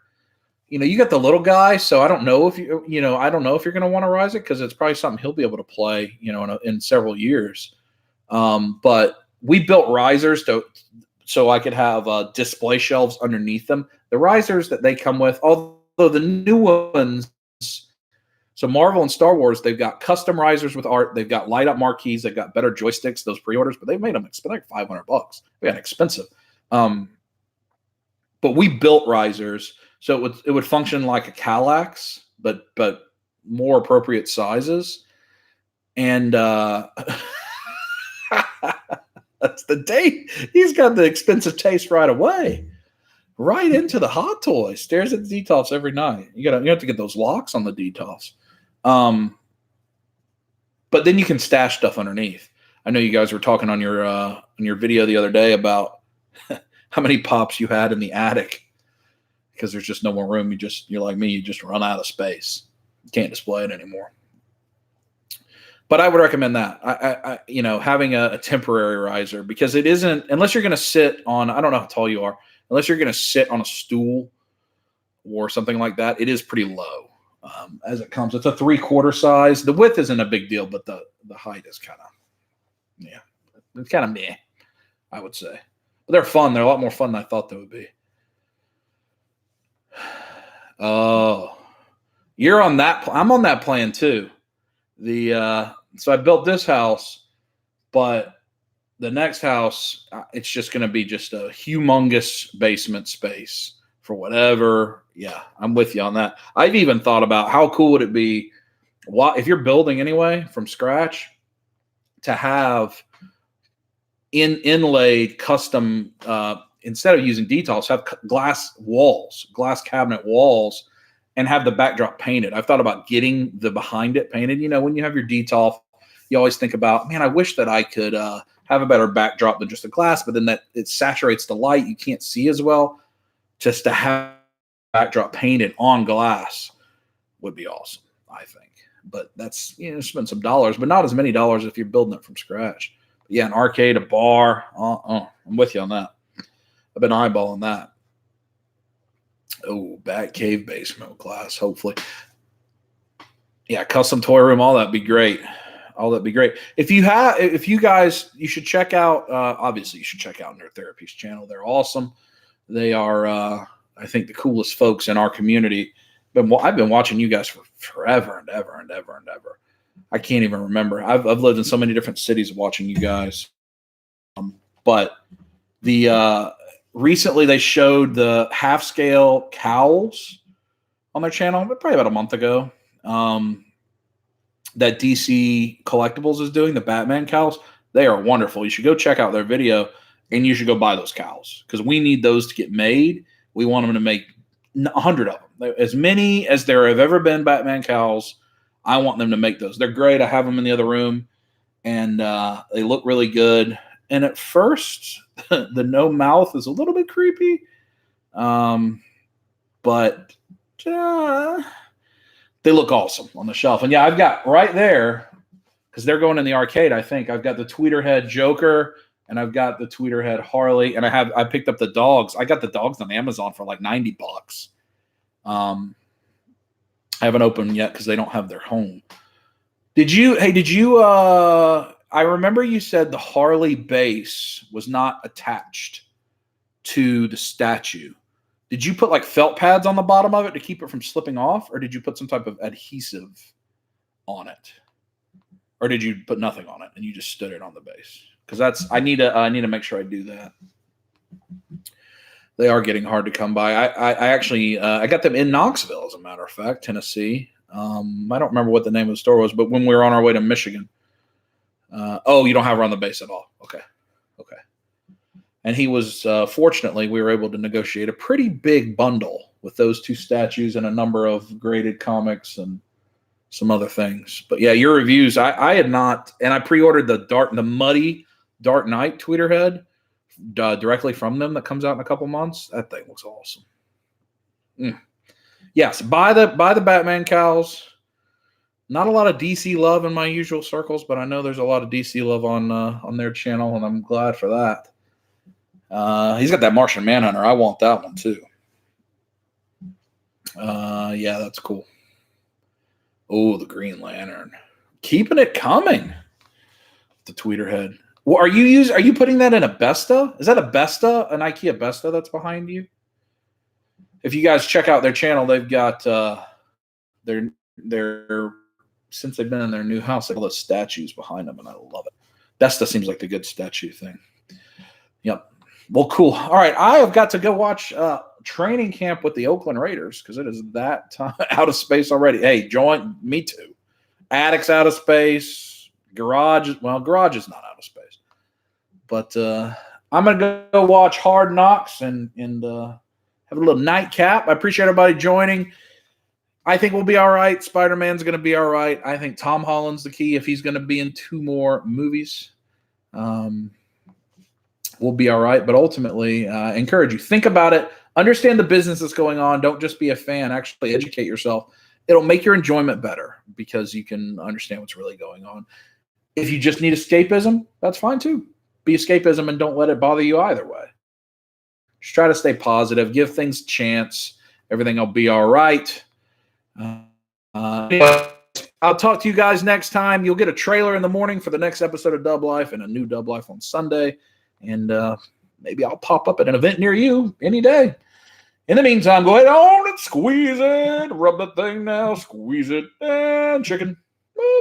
Speaker 1: You got the little guy, so I don't know if I don't know if you're going to want to rise it because it's probably something he'll be able to play, in several years. But we built risers so I could have display shelves underneath them. The risers that they come with, although the new ones, so Marvel and Star Wars, they've got custom risers with art. They've got light up marquees. They've got better joysticks. Those pre-orders, but they've made them like $500. They got expensive. But we built risers, so it would function like a Kallax, but more appropriate sizes. And that's the date. He's got the expensive taste right away, right into the hot toy. Stares at the DTOFs every night. You have to get those locks on the DTOFs. But then you can stash stuff underneath. I know you guys were talking on your video the other day about how many pops you had in the attic because there's just no more room. You're like me, you just run out of space. You can't display it anymore. But I would recommend that. I having a temporary riser, because it isn't, unless you're going to sit on, I don't know how tall you are, unless you're going to sit on a stool or something like that, it is pretty low as it comes. It's a 3/4 size. The width isn't a big deal, but the height is kind of, it's kind of meh, I would say. But they're fun. They're a lot more fun than I thought they would be. Oh, you're on that. I'm on that plan too. So I built this house, but the next house, it's just going to be just a humongous basement space for whatever. Yeah, I'm with you on that. I've even thought about how cool would it be, if you're building anyway from scratch, to have inlaid custom, instead of using details, have glass cabinet walls, and have the backdrop painted. I've thought about getting the behind it painted. When you have your DTOF, you always think about, man, I wish that I could have a better backdrop than just a glass, but then that it saturates the light. You can't see as well. Just to have backdrop painted on glass would be awesome, I think. But that's, spend some dollars, but not as many dollars if you're building it from scratch. But yeah, an arcade, a bar. I'm with you on that. I've been eyeballing that. Oh, Bat Cave basement glass, hopefully. Yeah, custom toy room, all that'd be great. All that'd be great. If you guys, you should check out, obviously you should check out Nerd Therapy's channel. They're awesome. They are, I think, the coolest folks in our community. I've been watching you guys for forever and ever and ever and ever. I can't even remember. I've lived in so many different cities watching you guys. But recently they showed the half-scale cowls on their channel, probably about a month ago, that DC Collectibles is doing, the Batman cowls. They are wonderful. You should go check out their video, and you should go buy those cowls because we need those to get made. We want them to make 100 of them. As many as there have ever been Batman cowls, I want them to make those. They're great. I have them in the other room, and they look really good. And at first, the no mouth is a little bit creepy, but they look awesome on the shelf. And yeah, I've got right there, because they're going in the arcade, I think. I've got the Tweeterhead Joker, and I've got the tweeter head Harley, and I picked up the dogs. I got the dogs on Amazon for like $90. I haven't opened yet because they don't have their home. Did you I remember you said the Harley base was not attached to the statue. Did you put like felt pads on the bottom of it to keep it from slipping off, or did you put some type of adhesive on it? Or did you put nothing on it and you just stood it on the base? Because I need to make sure I do that. They are getting hard to come by. I actually I got them in Knoxville, as a matter of fact, Tennessee. I don't remember what the name of the store was, but when we were on our way to Michigan. Oh, you don't have her on the base at all. Okay. And he was fortunately we were able to negotiate a pretty big bundle with those two statues and a number of graded comics and some other things. But yeah, your reviews, I had not, and I pre-ordered the Muddy Dark Knight tweeter head directly from them that comes out in a couple months. That thing looks awesome. Yes, buy the Batman cows. Not a lot of DC love in my usual circles, but I know there's a lot of DC love on their channel, and I'm glad for that. He's got that Martian Manhunter. I want that one too. Yeah, that's cool. Oh, the Green Lantern. Keeping it coming. The tweeter head. Well, are you putting that in a Besta? Is that a Besta, an IKEA Besta that's behind you? If you guys check out their channel, they've got their since they've been in their new house, they have all those statues behind them, and I love it. Besta seems like the good statue thing. Yep. Well, cool. All right, I have got to go watch training camp with the Oakland Raiders because it is that time out of space already. Hey, join me too. Attic's out of space. Garage is not out of space. But I'm gonna go watch Hard Knocks and have a little nightcap. I appreciate everybody joining. I think we'll be all right. Spider-Man's going to be all right. I think Tom Holland's the key. If he's going to be in 2 more movies, we'll be all right. But ultimately, encourage you. Think about it. Understand the business that's going on. Don't just be a fan. Actually educate yourself. It'll make your enjoyment better because you can understand what's really going on. If you just need escapism, that's fine too. Be escapism and don't let it bother you either way. Just try to stay positive. Give things a chance. Everything will be all right. I'll talk to you guys next time. You'll get a trailer in the morning for the next episode of Dub Life and a new Dub Life on Sunday. And maybe I'll pop up at an event near you any day. In the meantime, go ahead on and squeeze it. Rub the thing now. Squeeze it. And chicken. Boop.